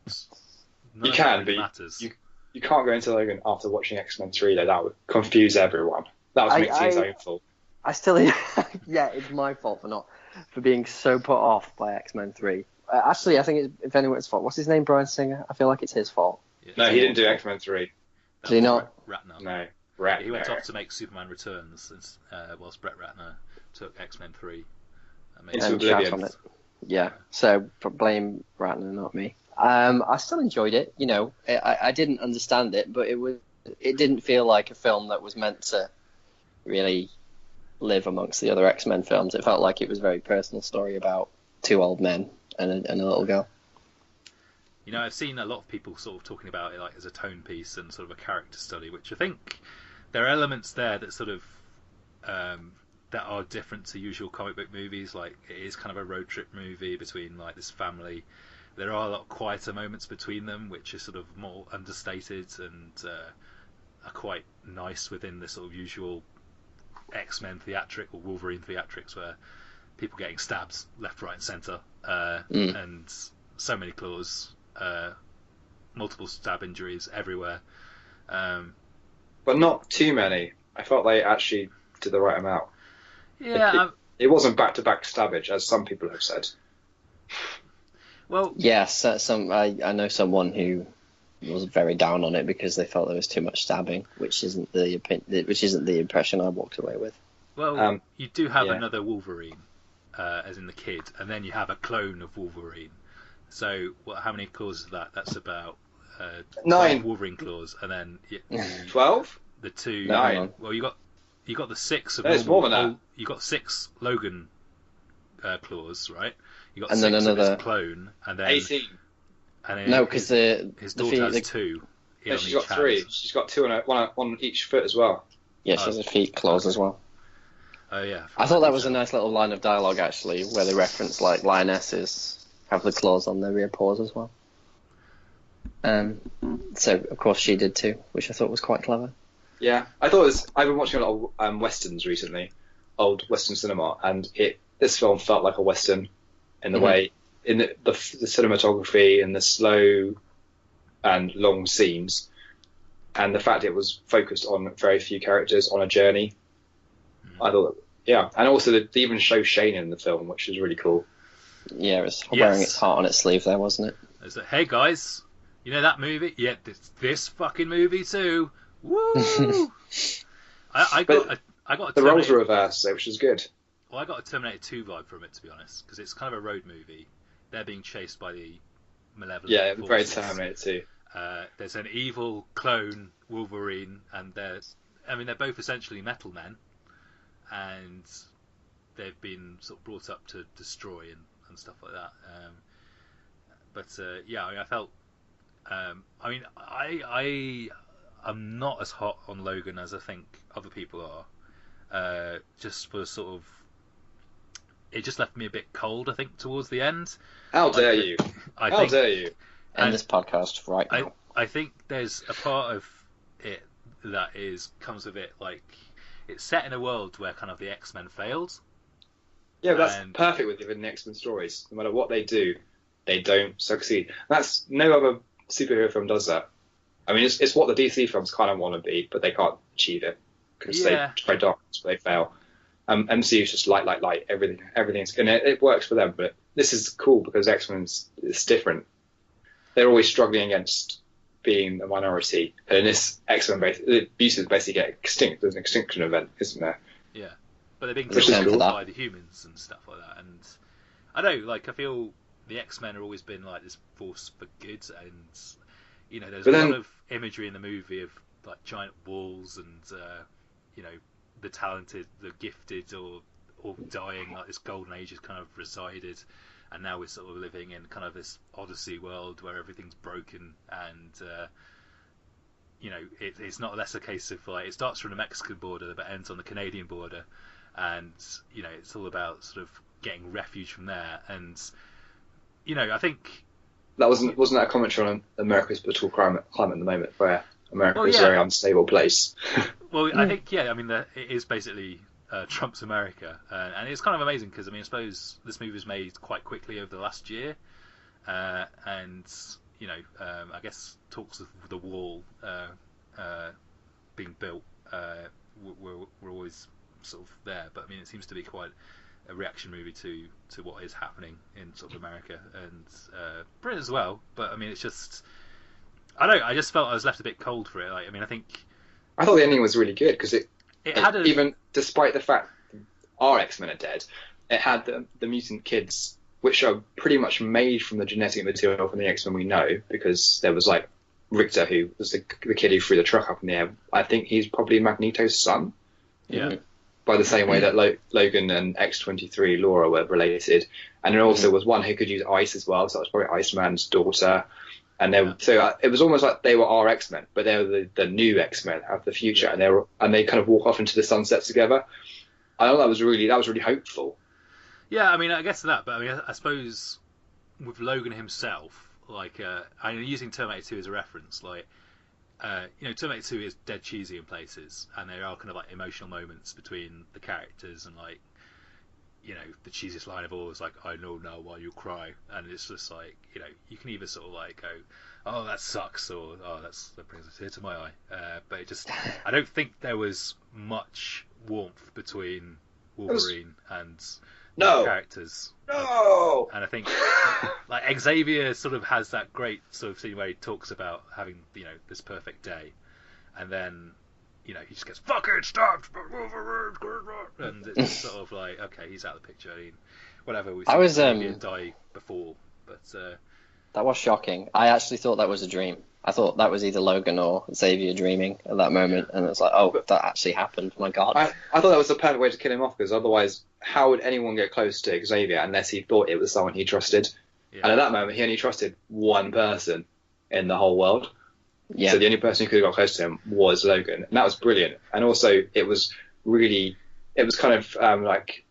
none You of can, it really but matters. You can't go into Logan after watching X-Men 3, though. That would confuse everyone. That was McTee's own fault. I still, yeah, it's my fault for being so put off by X-Men 3. Actually, I think it's, if anyone's fault, what's his name, Bryan Singer? I feel like it's his fault. Yeah. No, he didn't do X-Men 3. That Did he was not? Ratner. No. Rat. He went off to make Superman Returns, since, whilst Brett Ratner took X-Men 3. Into And oblivion. shout on it. Yeah, so blame Ratner, not me. I still enjoyed it. I didn't understand it, but it didn't feel like a film that was meant to really live amongst the other X-Men films. It felt like it was a very personal story about 2 old men and a little girl. I've seen a lot of people sort of talking about it like as a tone piece and sort of a character study, which I think there are elements there that sort of that are different to usual comic book movies. Like, it is kind of a road trip movie between like this family. There are a lot of quieter moments between them, which are sort of more understated and are quite nice within the sort of usual X-Men theatric or Wolverine theatrics, where people getting stabbed left, right, and centre, and so many claws, multiple stab injuries everywhere. But not too many. I felt they actually did the right amount. Yeah, It wasn't back-to-back stabbage, as some people have said. well, Yes, I know someone who was very down on it because they felt there was too much stabbing, which isn't the impression I walked away with. you do have yeah. another Wolverine, as in the kid, and then you have a clone of Wolverine. So how many claws is that? That's about 9. 12 Wolverine claws, and then 12? the 2. No, hang on. Well, you got the 6 of No, it's normal. more than that. You got 6 Logan claws, right? You got And 6 then of another his clone, and then 18. and then No, because his daughter has 2. No, on she's each got hand. 3. She's got 2 one on each foot as well. yeah, she has a feet claws as well. Oh yeah. I thought that was a nice little line of dialogue actually, where they reference like lionesses have the claws on their rear paws as well. So of course she did too, which I thought was quite clever. Yeah, I thought it was. I've been watching a lot of westerns recently, old western cinema, and this film felt like a western in the way, in the cinematography and the slow and long scenes, and the fact it was focused on very few characters on a journey. I thought, yeah, and also they even show Shane in the film, which is really cool. Yeah, it was wearing its heart on its sleeve there, wasn't it? It's like, hey guys, you know that movie? Yeah, this fucking movie too. Woo! I got The roles were reversed, though, which is good. Well, I got a Terminator 2 vibe from it, to be honest, because it's kind of a road movie. They're being chased by the malevolent Yeah, very forces. Terminator too. There's an evil clone Wolverine, and they're both essentially metal men, and they've been sort of brought up to destroy and stuff like that. I felt. I'm not as hot on Logan as I think other people are. Just for sort of, it just left me a bit cold, I think, towards the end. How dare you? How dare you? End this podcast right now. I think there's a part of it that comes with it, like it's set in a world where kind of the X-Men failed. Yeah, but that's perfect with the X-Men stories. No matter what they do, they don't succeed. No other superhero film does that. I mean, it's what the DC films kind of want to be, but they can't achieve it because they try darkness, but they fail. MCU is just light. Everything's and it works for them. But this is cool because X-Men's it's different. They're always struggling against being a minority, and in this X-Men the mutants basically get extinct. There's an extinction event, isn't there? Yeah, but they're being Which is killed cool. by the humans and stuff like that. And I know, like, I feel the X-Men have always been like this force for good, and there's a lot of imagery in the movie of like giant walls and the talented, the gifted, or dying. Like this golden age has kind of resided, and now we're sort of living in kind of this Odyssey world where everything's broken, and it's not less a case of like it starts from the Mexican border but ends on the Canadian border, and it's all about sort of getting refuge from there. And I think that wasn't that a commentary on America's political climate at the moment, where America is a very unstable place. Well, I think it is basically Trump's America, and it's kind of amazing because I suppose this movie was made quite quickly over the last year, and I guess talks of the wall being built were always sort of there, but it seems to be quite a reaction movie to what is happening in sort of America and Britain as well. But it's just I just felt I was left a bit cold for it. Like, I thought the ending was really good because it had even despite the fact our X-Men are dead, it had the mutant kids, which are pretty much made from the genetic material from the X-Men we know, because there was like Richter, who was the kid who threw the truck up in the air. I think he's probably Magneto's son. Yeah. By the same way that Logan and X-23 Laura were related, and there also was one who could use ice as well, so that was probably Iceman's daughter. And it was almost like they were our X-Men, but they were the new X-Men of the future, and they kind of walk off into the sunset together. I thought that was really hopeful. Yeah, I guess that, but I suppose with Logan himself, like, I'm using Terminator 2 as a reference, like, Terminator 2 is dead cheesy in places, and there are kind of like emotional moments between the characters, and like, the cheesiest line of all is like, "I know now why you cry," and it's just like, you can either sort of like go, "Oh, that sucks," or "Oh, that brings a tear to my eye," but I don't think there was much warmth between Wolverine and the characters. No. And I think like Xavier sort of has that great sort of scene where he talks about having this perfect day, and then he just gets fucking stabbed, and it's just sort of like, okay, he's out of the picture. I mean, whatever. We've seen Xavier die before, but that was shocking. I actually thought that was a dream. I thought that was either Logan or Xavier dreaming at that moment, and it's like, oh, that actually happened. My God. I thought that was the perfect way to kill him off, because otherwise, how would anyone get close to Xavier unless he thought it was someone he trusted? Yeah. And at that moment, he only trusted one person in the whole world. Yeah. So the only person who could have got close to him was Logan, and that was brilliant. And also, it was kind of like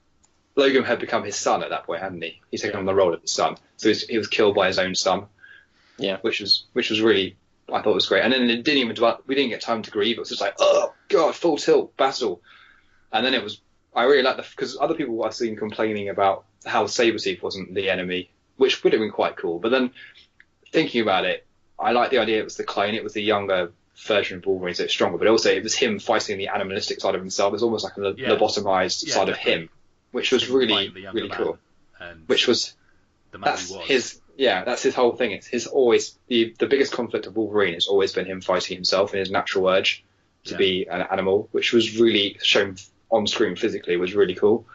Logan had become his son at that point, hadn't he? He's taken on the role of his son, so he was killed by his own son. Yeah, which was really, I thought it was great. And then we didn't get time to grieve. It was just like, oh God, full tilt battle. And then I really liked because other people were seen complaining about how Sabretooth wasn't the enemy, which would have been quite cool. But then thinking about it, I like the idea it was the clone, it was the younger version of Wolverine, so it's stronger, but also it was him fighting the animalistic side of himself. It's almost like a lobotomized side of him, which was really cool. Which was that's his whole thing. It's his always the biggest conflict of Wolverine has always been him fighting himself and his natural urge to be an animal, which was really shown on screen physically, was really cool.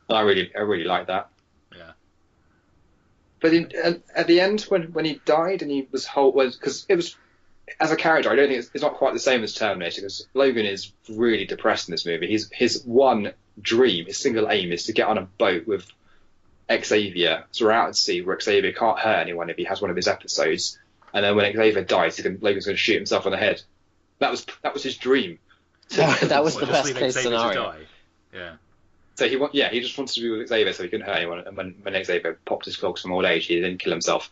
And I really liked that. Yeah. But at the end, when he died and he was whole, because it was, as a character, I don't think it's not quite the same as Terminator, because Logan is really depressed in this movie. His one dream, his single aim, is to get on a boat with Xavier, so we're out at sea where Xavier can't hurt anyone if he has one of his episodes, and then when Xavier dies, Logan's going to shoot himself on the head. That was his dream. That was the best case scenario. Yeah. So he just wanted to be with Xavier so he couldn't hurt anyone. And when Xavier popped his clogs from old age, he didn't kill himself.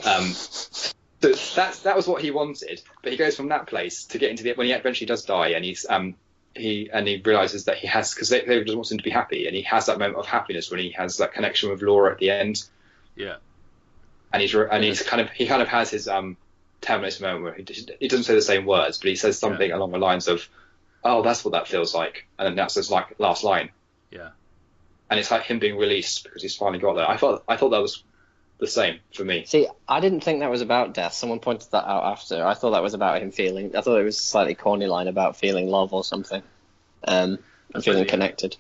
So that was what he wanted. But he goes from that place to get into when he eventually does die, and he realizes that he has, because Xavier just wants him to be happy, and he has that moment of happiness when he has that connection with Laura at the end. Yeah. And he kind of has his Terminator moment where he doesn't say the same words, but he says something along the lines of, "Oh, that's what that feels like," and then that's his last line. Yeah. And it's like him being released because he's finally got there. I thought that was the same for me. See, I didn't think that was about death. Someone pointed that out after. I thought that was about him feeling. I thought it was a slightly corny line about feeling love or something, and feeling connected.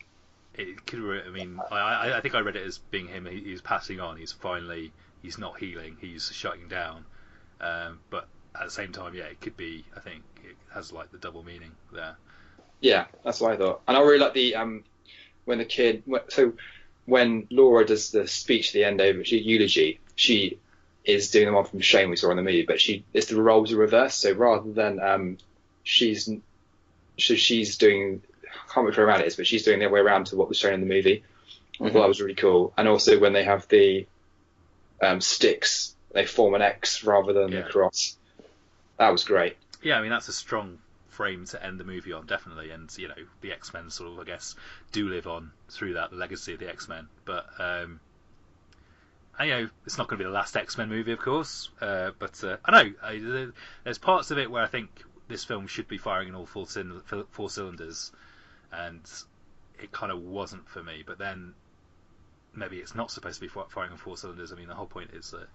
It could. I mean, I think I read it as being him. He's passing on. He's not healing. He's shutting down. But at the same time, it could be. I think it has like the double meaning there. Yeah, that's what I thought. And I really like the when Laura does the speech at the end over eulogy, she is doing the one from Shane we saw in the movie, but it's the roles are reversed. So rather than she's doing, I can't remember how around it is, but she's doing the other way around to what was shown in the movie. I thought that was really cool. And also when they have the sticks, they form an X rather than the cross. That was great. Yeah, I mean that's a strong frame to end the movie on, definitely, and the X-Men sort of, I guess, do live on through that, the legacy of the X-Men, but and, it's not going to be the last X-Men movie, of course, but I know there's parts of it where I think this film should be firing in all four cylinders, and it kind of wasn't for me, but then maybe it's not supposed to be firing on four cylinders. I mean, the whole point is that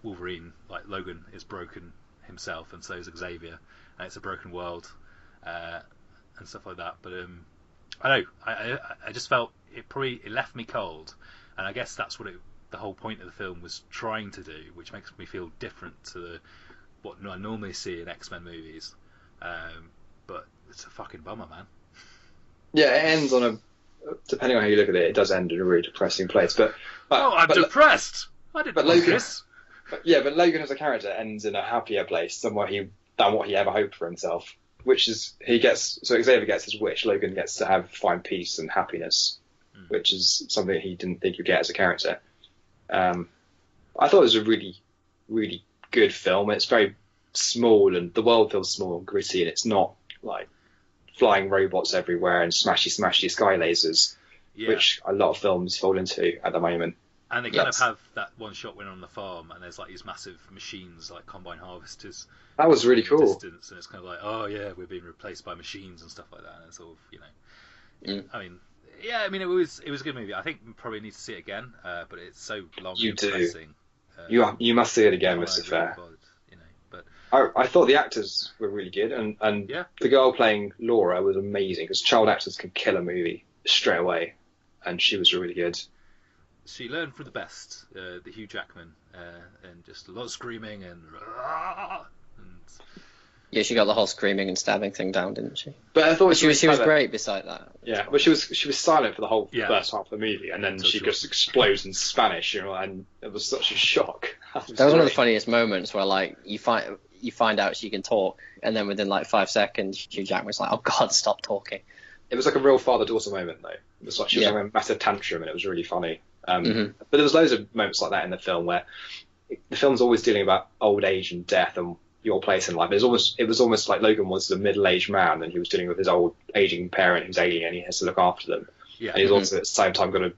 Wolverine, like Logan, is broken himself, and so is Xavier, and it's a broken world, and stuff like that. But I know I just felt it left me cold, and I guess that's what the whole point of the film was trying to do, which makes me feel different to what I normally see in X-Men movies. But it's a fucking bummer, man. Yeah, it ends on depending on how you look at it, it does end in a really depressing place. But I'm depressed. I didn't know this. But Logan as a character ends in a happier place than what he ever hoped for himself. Which is Xavier gets his wish. Logan gets to find peace and happiness, which is something he didn't think he'd get as a character. I thought it was a really, really good film. It's very small, and the world feels small and gritty, and it's not like flying robots everywhere and smashy sky lasers, which a lot of films fall into at the moment. And they kind of have that one shot when on the farm, and there's like these massive machines, like combine harvesters. That was really cool. Distance, and it's kind of like, oh yeah, we're being replaced by machines and stuff like that. And it's sort of, I mean, it was a good movie. I think we probably need to see it again, but it's so long. You and do. depressing. You must see it again, Mr. Fair. But I thought the actors were really good, and Yeah. the girl playing Laura was amazing because child actors can kill a movie straight away, and she was really good. She learned from the best, the Hugh Jackman, and just a lot of screaming and Yeah, she got the whole screaming and stabbing thing down, didn't she? But I thought But she was great beside that. Yeah, but she was silent for the whole Yeah. first half of the movie, and then Until she she just explodes in Spanish, and it was such a shock. That was one of the great. funniest moments where like you find out she can talk, and then within like 5 seconds, Hugh Jackman's like, "Oh God, stop talking." It was like a real father-daughter moment, though. It was like she was Yeah. having a massive tantrum, and it was really funny. Mhm. But there was loads of moments like that in the film where the film's always dealing about old age and death and your place in life. It was almost like Logan was a middle-aged man, and he was dealing with his old aging parent who's aging, and he has to look after them. yeah. And he's also at the same time got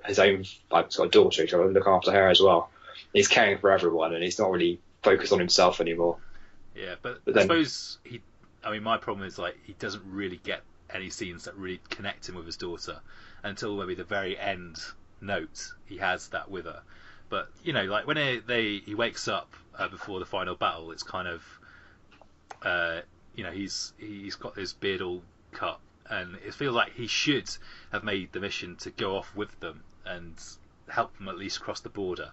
his own, like, he's got a daughter, he's got to look after her as well. He's caring for everyone, and he's not really focused on himself anymore. Yeah, but But I then- suppose my problem is like he doesn't really get any scenes that really connect him with his daughter until maybe the very end note he has that with her. But like when he wakes up before the final battle, it's kind of he's got his beard all cut, and it feels like he should have made the mission to go off with them and help them at least cross the border.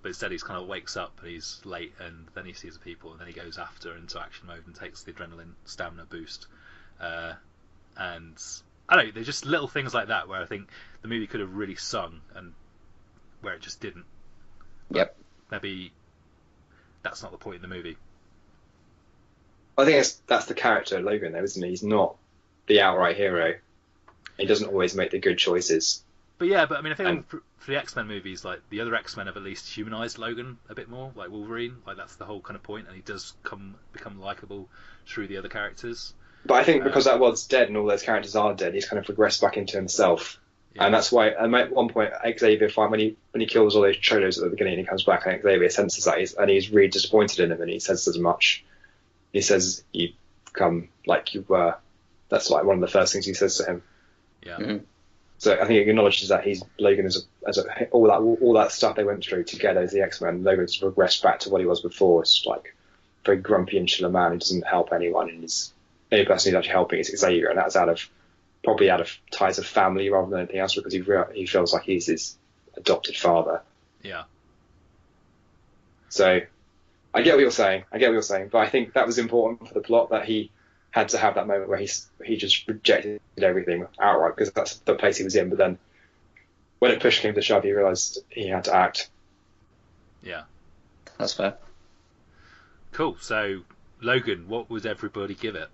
But instead, he's kind of wakes up and he's late, and then he sees the people, and then he goes after into action mode and takes the adrenaline stamina boost. And I don't know, there's just little things like that where I think the movie could have really sung, and where it just didn't. Yep. Maybe that's not the point in the movie. I think that's the character of Logan, though, isn't he? He's not the outright hero. He doesn't always make the good choices. But yeah, I think for the X-Men movies, like the other X-Men have at least humanized Logan a bit more, like Wolverine. Like that's the whole kind of point, and he does become likable through the other characters. But I think because that world's dead and all those characters are dead, he's kind of regressed back into himself. Yeah. And that's why, and at one point, Xavier, when he kills all those cholos at the beginning, and he comes back, and Xavier senses that, and he's really disappointed in him, and he says as much. He says, "You come like you were." That's like one of the first things he says to him. Yeah. Mhm. So I think it acknowledges that Logan all that stuff they went through together as the X-Men. Logan's regressed back to what he was before. It's like a very grumpy, insular man who doesn't help anyone, and the only person who's actually helping is Xavier, and that's probably out of ties of family rather than anything else, because he feels like he's his adopted father. Yeah. So I get what you're saying, but I think that was important for the plot, that he had to have that moment where he just rejected everything outright, because that's the place he was in. But then when it pushed came to shove, he realised he had to act. Yeah. That's fair. Cool. So Logan, what would everybody give it?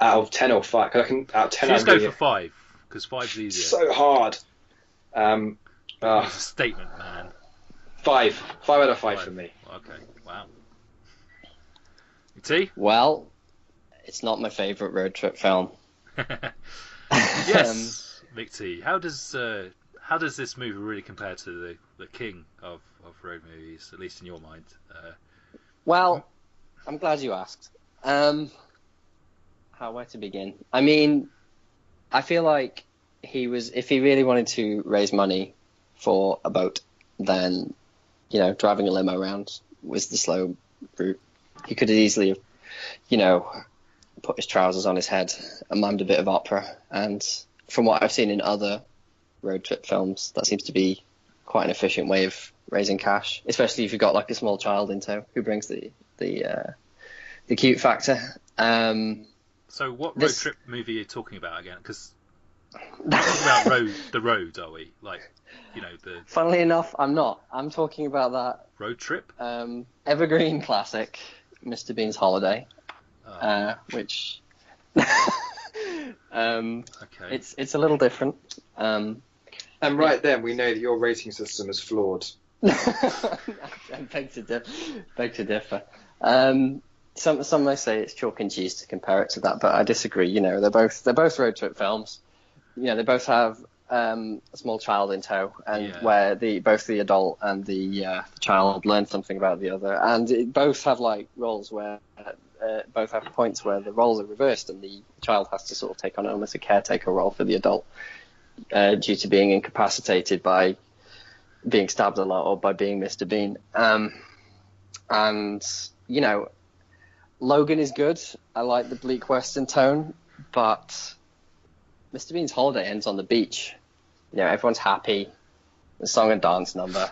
Out of 10 or 5, because I can out of 10. Let's I'm go really- for 5 because 5's easier. so hard. It's a statement, man. 5 out of 5 for me. Okay. Wow. T? Well, it's not my favourite road trip film. Yes, Mick T. How does this movie really compare to the king of road movies, at least in your mind? Well, I'm glad you asked. Where to begin? I mean, I feel like if he really wanted to raise money for a boat, then, driving a limo around was the slow route. He could have easily have, put his trousers on his head and mimed a bit of opera. And from what I've seen in other road trip films, that seems to be quite an efficient way of raising cash, especially if you've got like a small child in tow who brings the cute factor. So what road trip movie are you talking about again? Because we're talking about the road, are we? Like, the Funnily enough, I'm not. I'm talking about that road trip. evergreen classic, Mr. Bean's Holiday, which Okay. it's a little different. And right then, we know that your rating system is flawed. I beg to differ. Some may say it's chalk and cheese to compare it to that, but I disagree. They're both road trip films. They both have a small child in tow, and where both the adult and the child learn something about the other, and both have like roles where both have points where the roles are reversed, and the child has to sort of take on almost a caretaker role for the adult due to being incapacitated by being stabbed a lot or by being Mr. Bean. And, you know, Logan is good. I like the bleak western tone, but Mr. Bean's holiday ends on the beach. You know, everyone's happy. The song and dance number.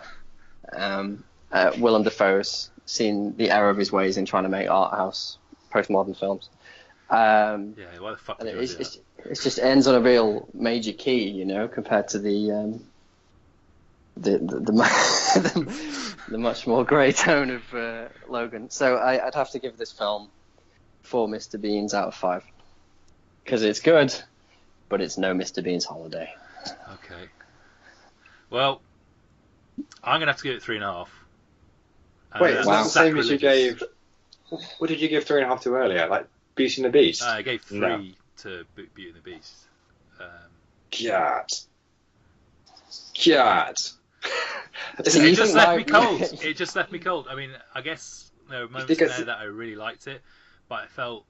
Willem Dafoe's seen the error of his ways in trying to make art house postmodern films. Yeah, why the fuck And would you do that? it just ends on a real major key, you know, compared to the much more grey tone of Logan. So I'd have to give this film 4 Mr. Beans out of 5 because it's good, but it's no Mr. Bean's holiday. Okay. Well, I'm gonna have to give it 3.5. Wait, it's not the same as you gave. What did you give 3.5 to earlier? Like Beauty and the Beast? I gave 3 No. to Beauty and the Beast. God. It just left me cold. It just left me cold. I mean, I guess there were moments in there that I really liked it, but I felt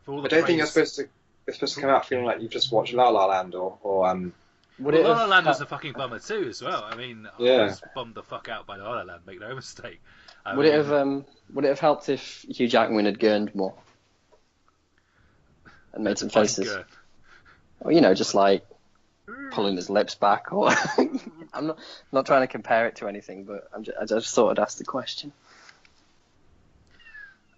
for all the I don't think you're praise- supposed to come out feeling like you've just watched La La Land or Would Well, it La La have Land was a fucking bummer too, as well. I mean, I Yeah. was bummed the fuck out by La La Land. Make no mistake. would it have helped if Hugh Jackman had gurned more and made some faces? Or, you know, just like pulling his lips back, or I'm not trying to compare it to anything, but I just thought I'd ask the question.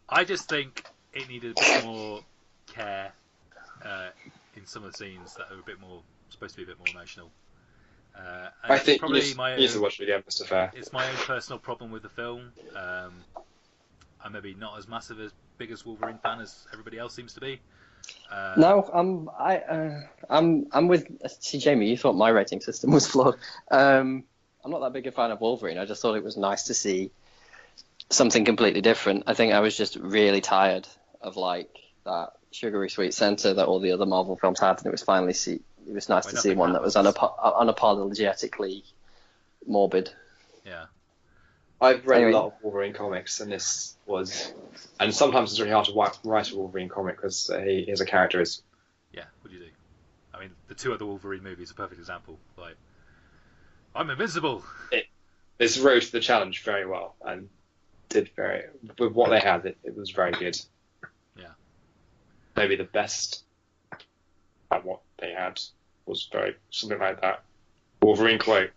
I just think it needed a bit more care in some of the scenes that are a bit more supposed to be a bit more emotional. And I think probably you need to watch it again, Mr. Fair. it's my own personal problem with the film. I'm maybe not as massive as big as Wolverine fan as everybody else seems to be. No, I'm with. See, Jamie, you thought my rating system was flawed. I'm not that big a fan of Wolverine. I just thought it was nice to see something completely different. I think I was just really tired of like that sugary sweet center that all the other Marvel films had, and it was nice to see one that was unapologetically morbid. Yeah. I've read Anyway. a lot of Wolverine comics, and this was, and sometimes it's really hard to write a Wolverine comic because he as a character is. Yeah, what do you do? I mean, the 2 other Wolverine movies are a perfect example. Like, I'm invincible. This rose to the challenge very well and did very with what they had. It was very good. Yeah. Maybe the best at what they had was very something like that. Wolverine quote.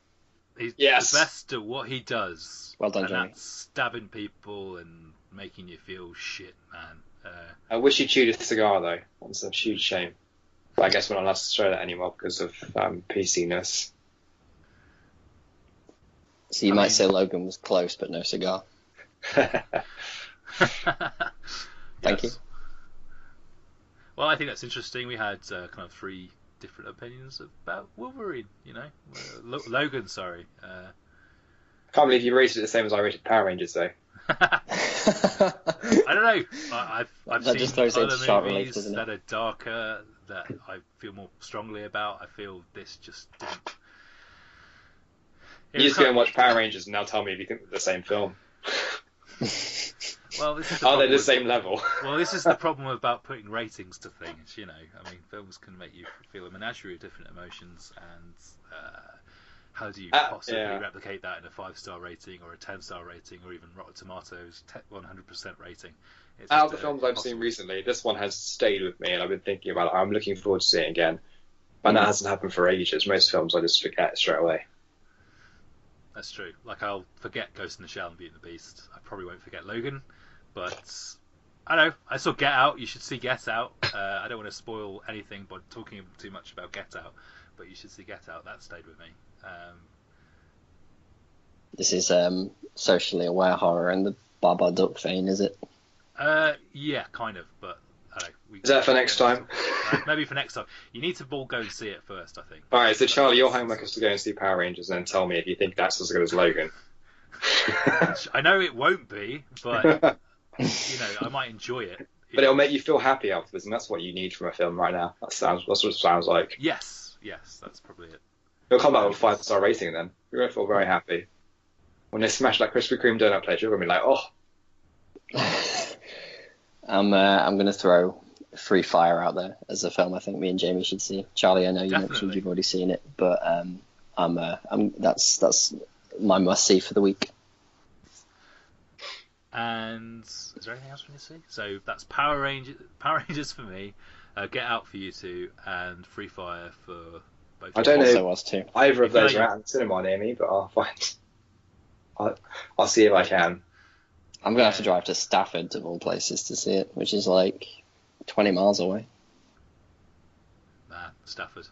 He's Yes. the best at what he does. Well done, and Jamie. that's stabbing people and making you feel shit, man. I wish he chewed a cigar though. That's a huge shame. But I guess we're not allowed to show that anymore because of PC-ness. So you might say Logan was close, but no cigar. Thank you. Well, I think that's interesting. We had kind of 3 different opinions about Wolverine. You know, Logan. Sorry. Can't believe you rated it the same as I rated Power Rangers though. I don't know. I've That seen just throws it other into sharp movies relief, doesn't it? that are darker that I feel more strongly about. I feel this just didn't. You just go and watch Power Rangers and now tell me if you think they're the same film. Well, this is the Are they problem the with- same level? Well, this is the problem about putting ratings to things, you know. I mean, films can make you feel a menagerie of different emotions, and how do you possibly yeah. replicate that in a 5-star rating or a 10-star rating or even Rotten Tomatoes 100% rating? It's Out of just, the films I've seen impossible. recently, this one has stayed with me and I've been thinking about it. I'm looking forward to seeing it again. And that hasn't happened for ages. Most films I just forget straight away. That's true. Like, I'll forget Ghost in the Shell and Beauty and the Beast. I probably won't forget Logan, but I don't know. I saw Get Out. You should see Get Out. I don't want to spoil anything by talking too much about Get Out, but you should see Get Out. That stayed with me. This is socially aware horror in the Babadook vein, is it? Yeah, kind of, but I don't know. Is that for next time? Maybe for next time. You need to all go and see it first, I think. Alright, so Charlie, your homework is to go and see Power Rangers and then tell me if you think that's as good as Logan. I know it won't be, but you know, I might enjoy it. But it'll make you feel happy afterwards, and that's what you need from a film right now. That's what it sounds like. Yes, that's probably it. You'll come back with a 5-star rating then. You're going to feel very happy. When they smash that Krispy Kreme donut plate, you're going to be like, oh. I'm going to throw Free Fire out there as a film I think me and Jamie should see. Charlie, I know you mentioned Definitely. you've already seen it, but that's my must see for the week. And is there anything else we need to see? So that's Power Rangers for me, Get Out for you two, and Free Fire for both. I don't Also know was too. either of those Can are I- out in the cinema near me, but I'll find. I'll see if I can. I'm gonna have to drive to Stafford of all places to see it, which is like 20 miles away. Nah, Stafford.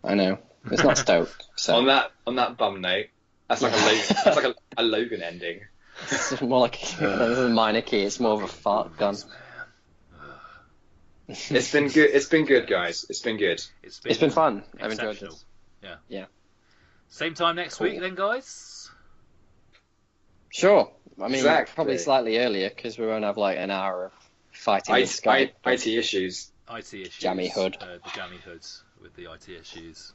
I know. It's not Stoke. So On that bum note, that's like a Logan, that's like a Logan ending. it's more like there's a minor key. It's more of a fart gun. It's been good. It's been good, guys. It's been good. It's been fun. I've enjoyed exceptional. this. Yeah. Same time next Cool. week then, guys. Sure. I mean, Exactly. probably slightly earlier because we won't have like an hour of fighting with Skype. IT issues. IT issues. Jammy hood. The jammy hoods with the IT issues.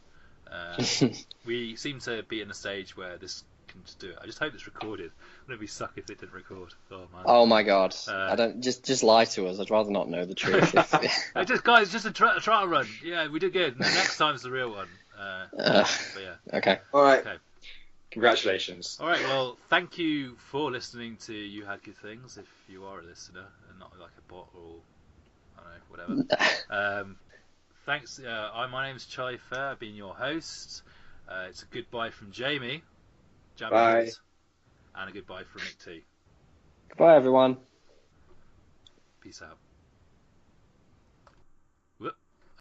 We seem to be in a stage where this can just do it. I just hope it's recorded. Wouldn't it be suck if it didn't record? Oh man. Oh my god! Uh, I don't just lie to us. I'd rather not know the truth. Just a trial run. Yeah, we did good. And the next time's the real one. But yeah. Okay. All right. Okay. Congratulations. All right. Well, thank you for listening to You Had Good Things. If you are a listener and not like a bot or I don't know whatever. Thanks. My name's Charlie Fair. I've been your host. It's a goodbye from Jamie. Bye. And a goodbye from Nick T. Goodbye, everyone. Peace out.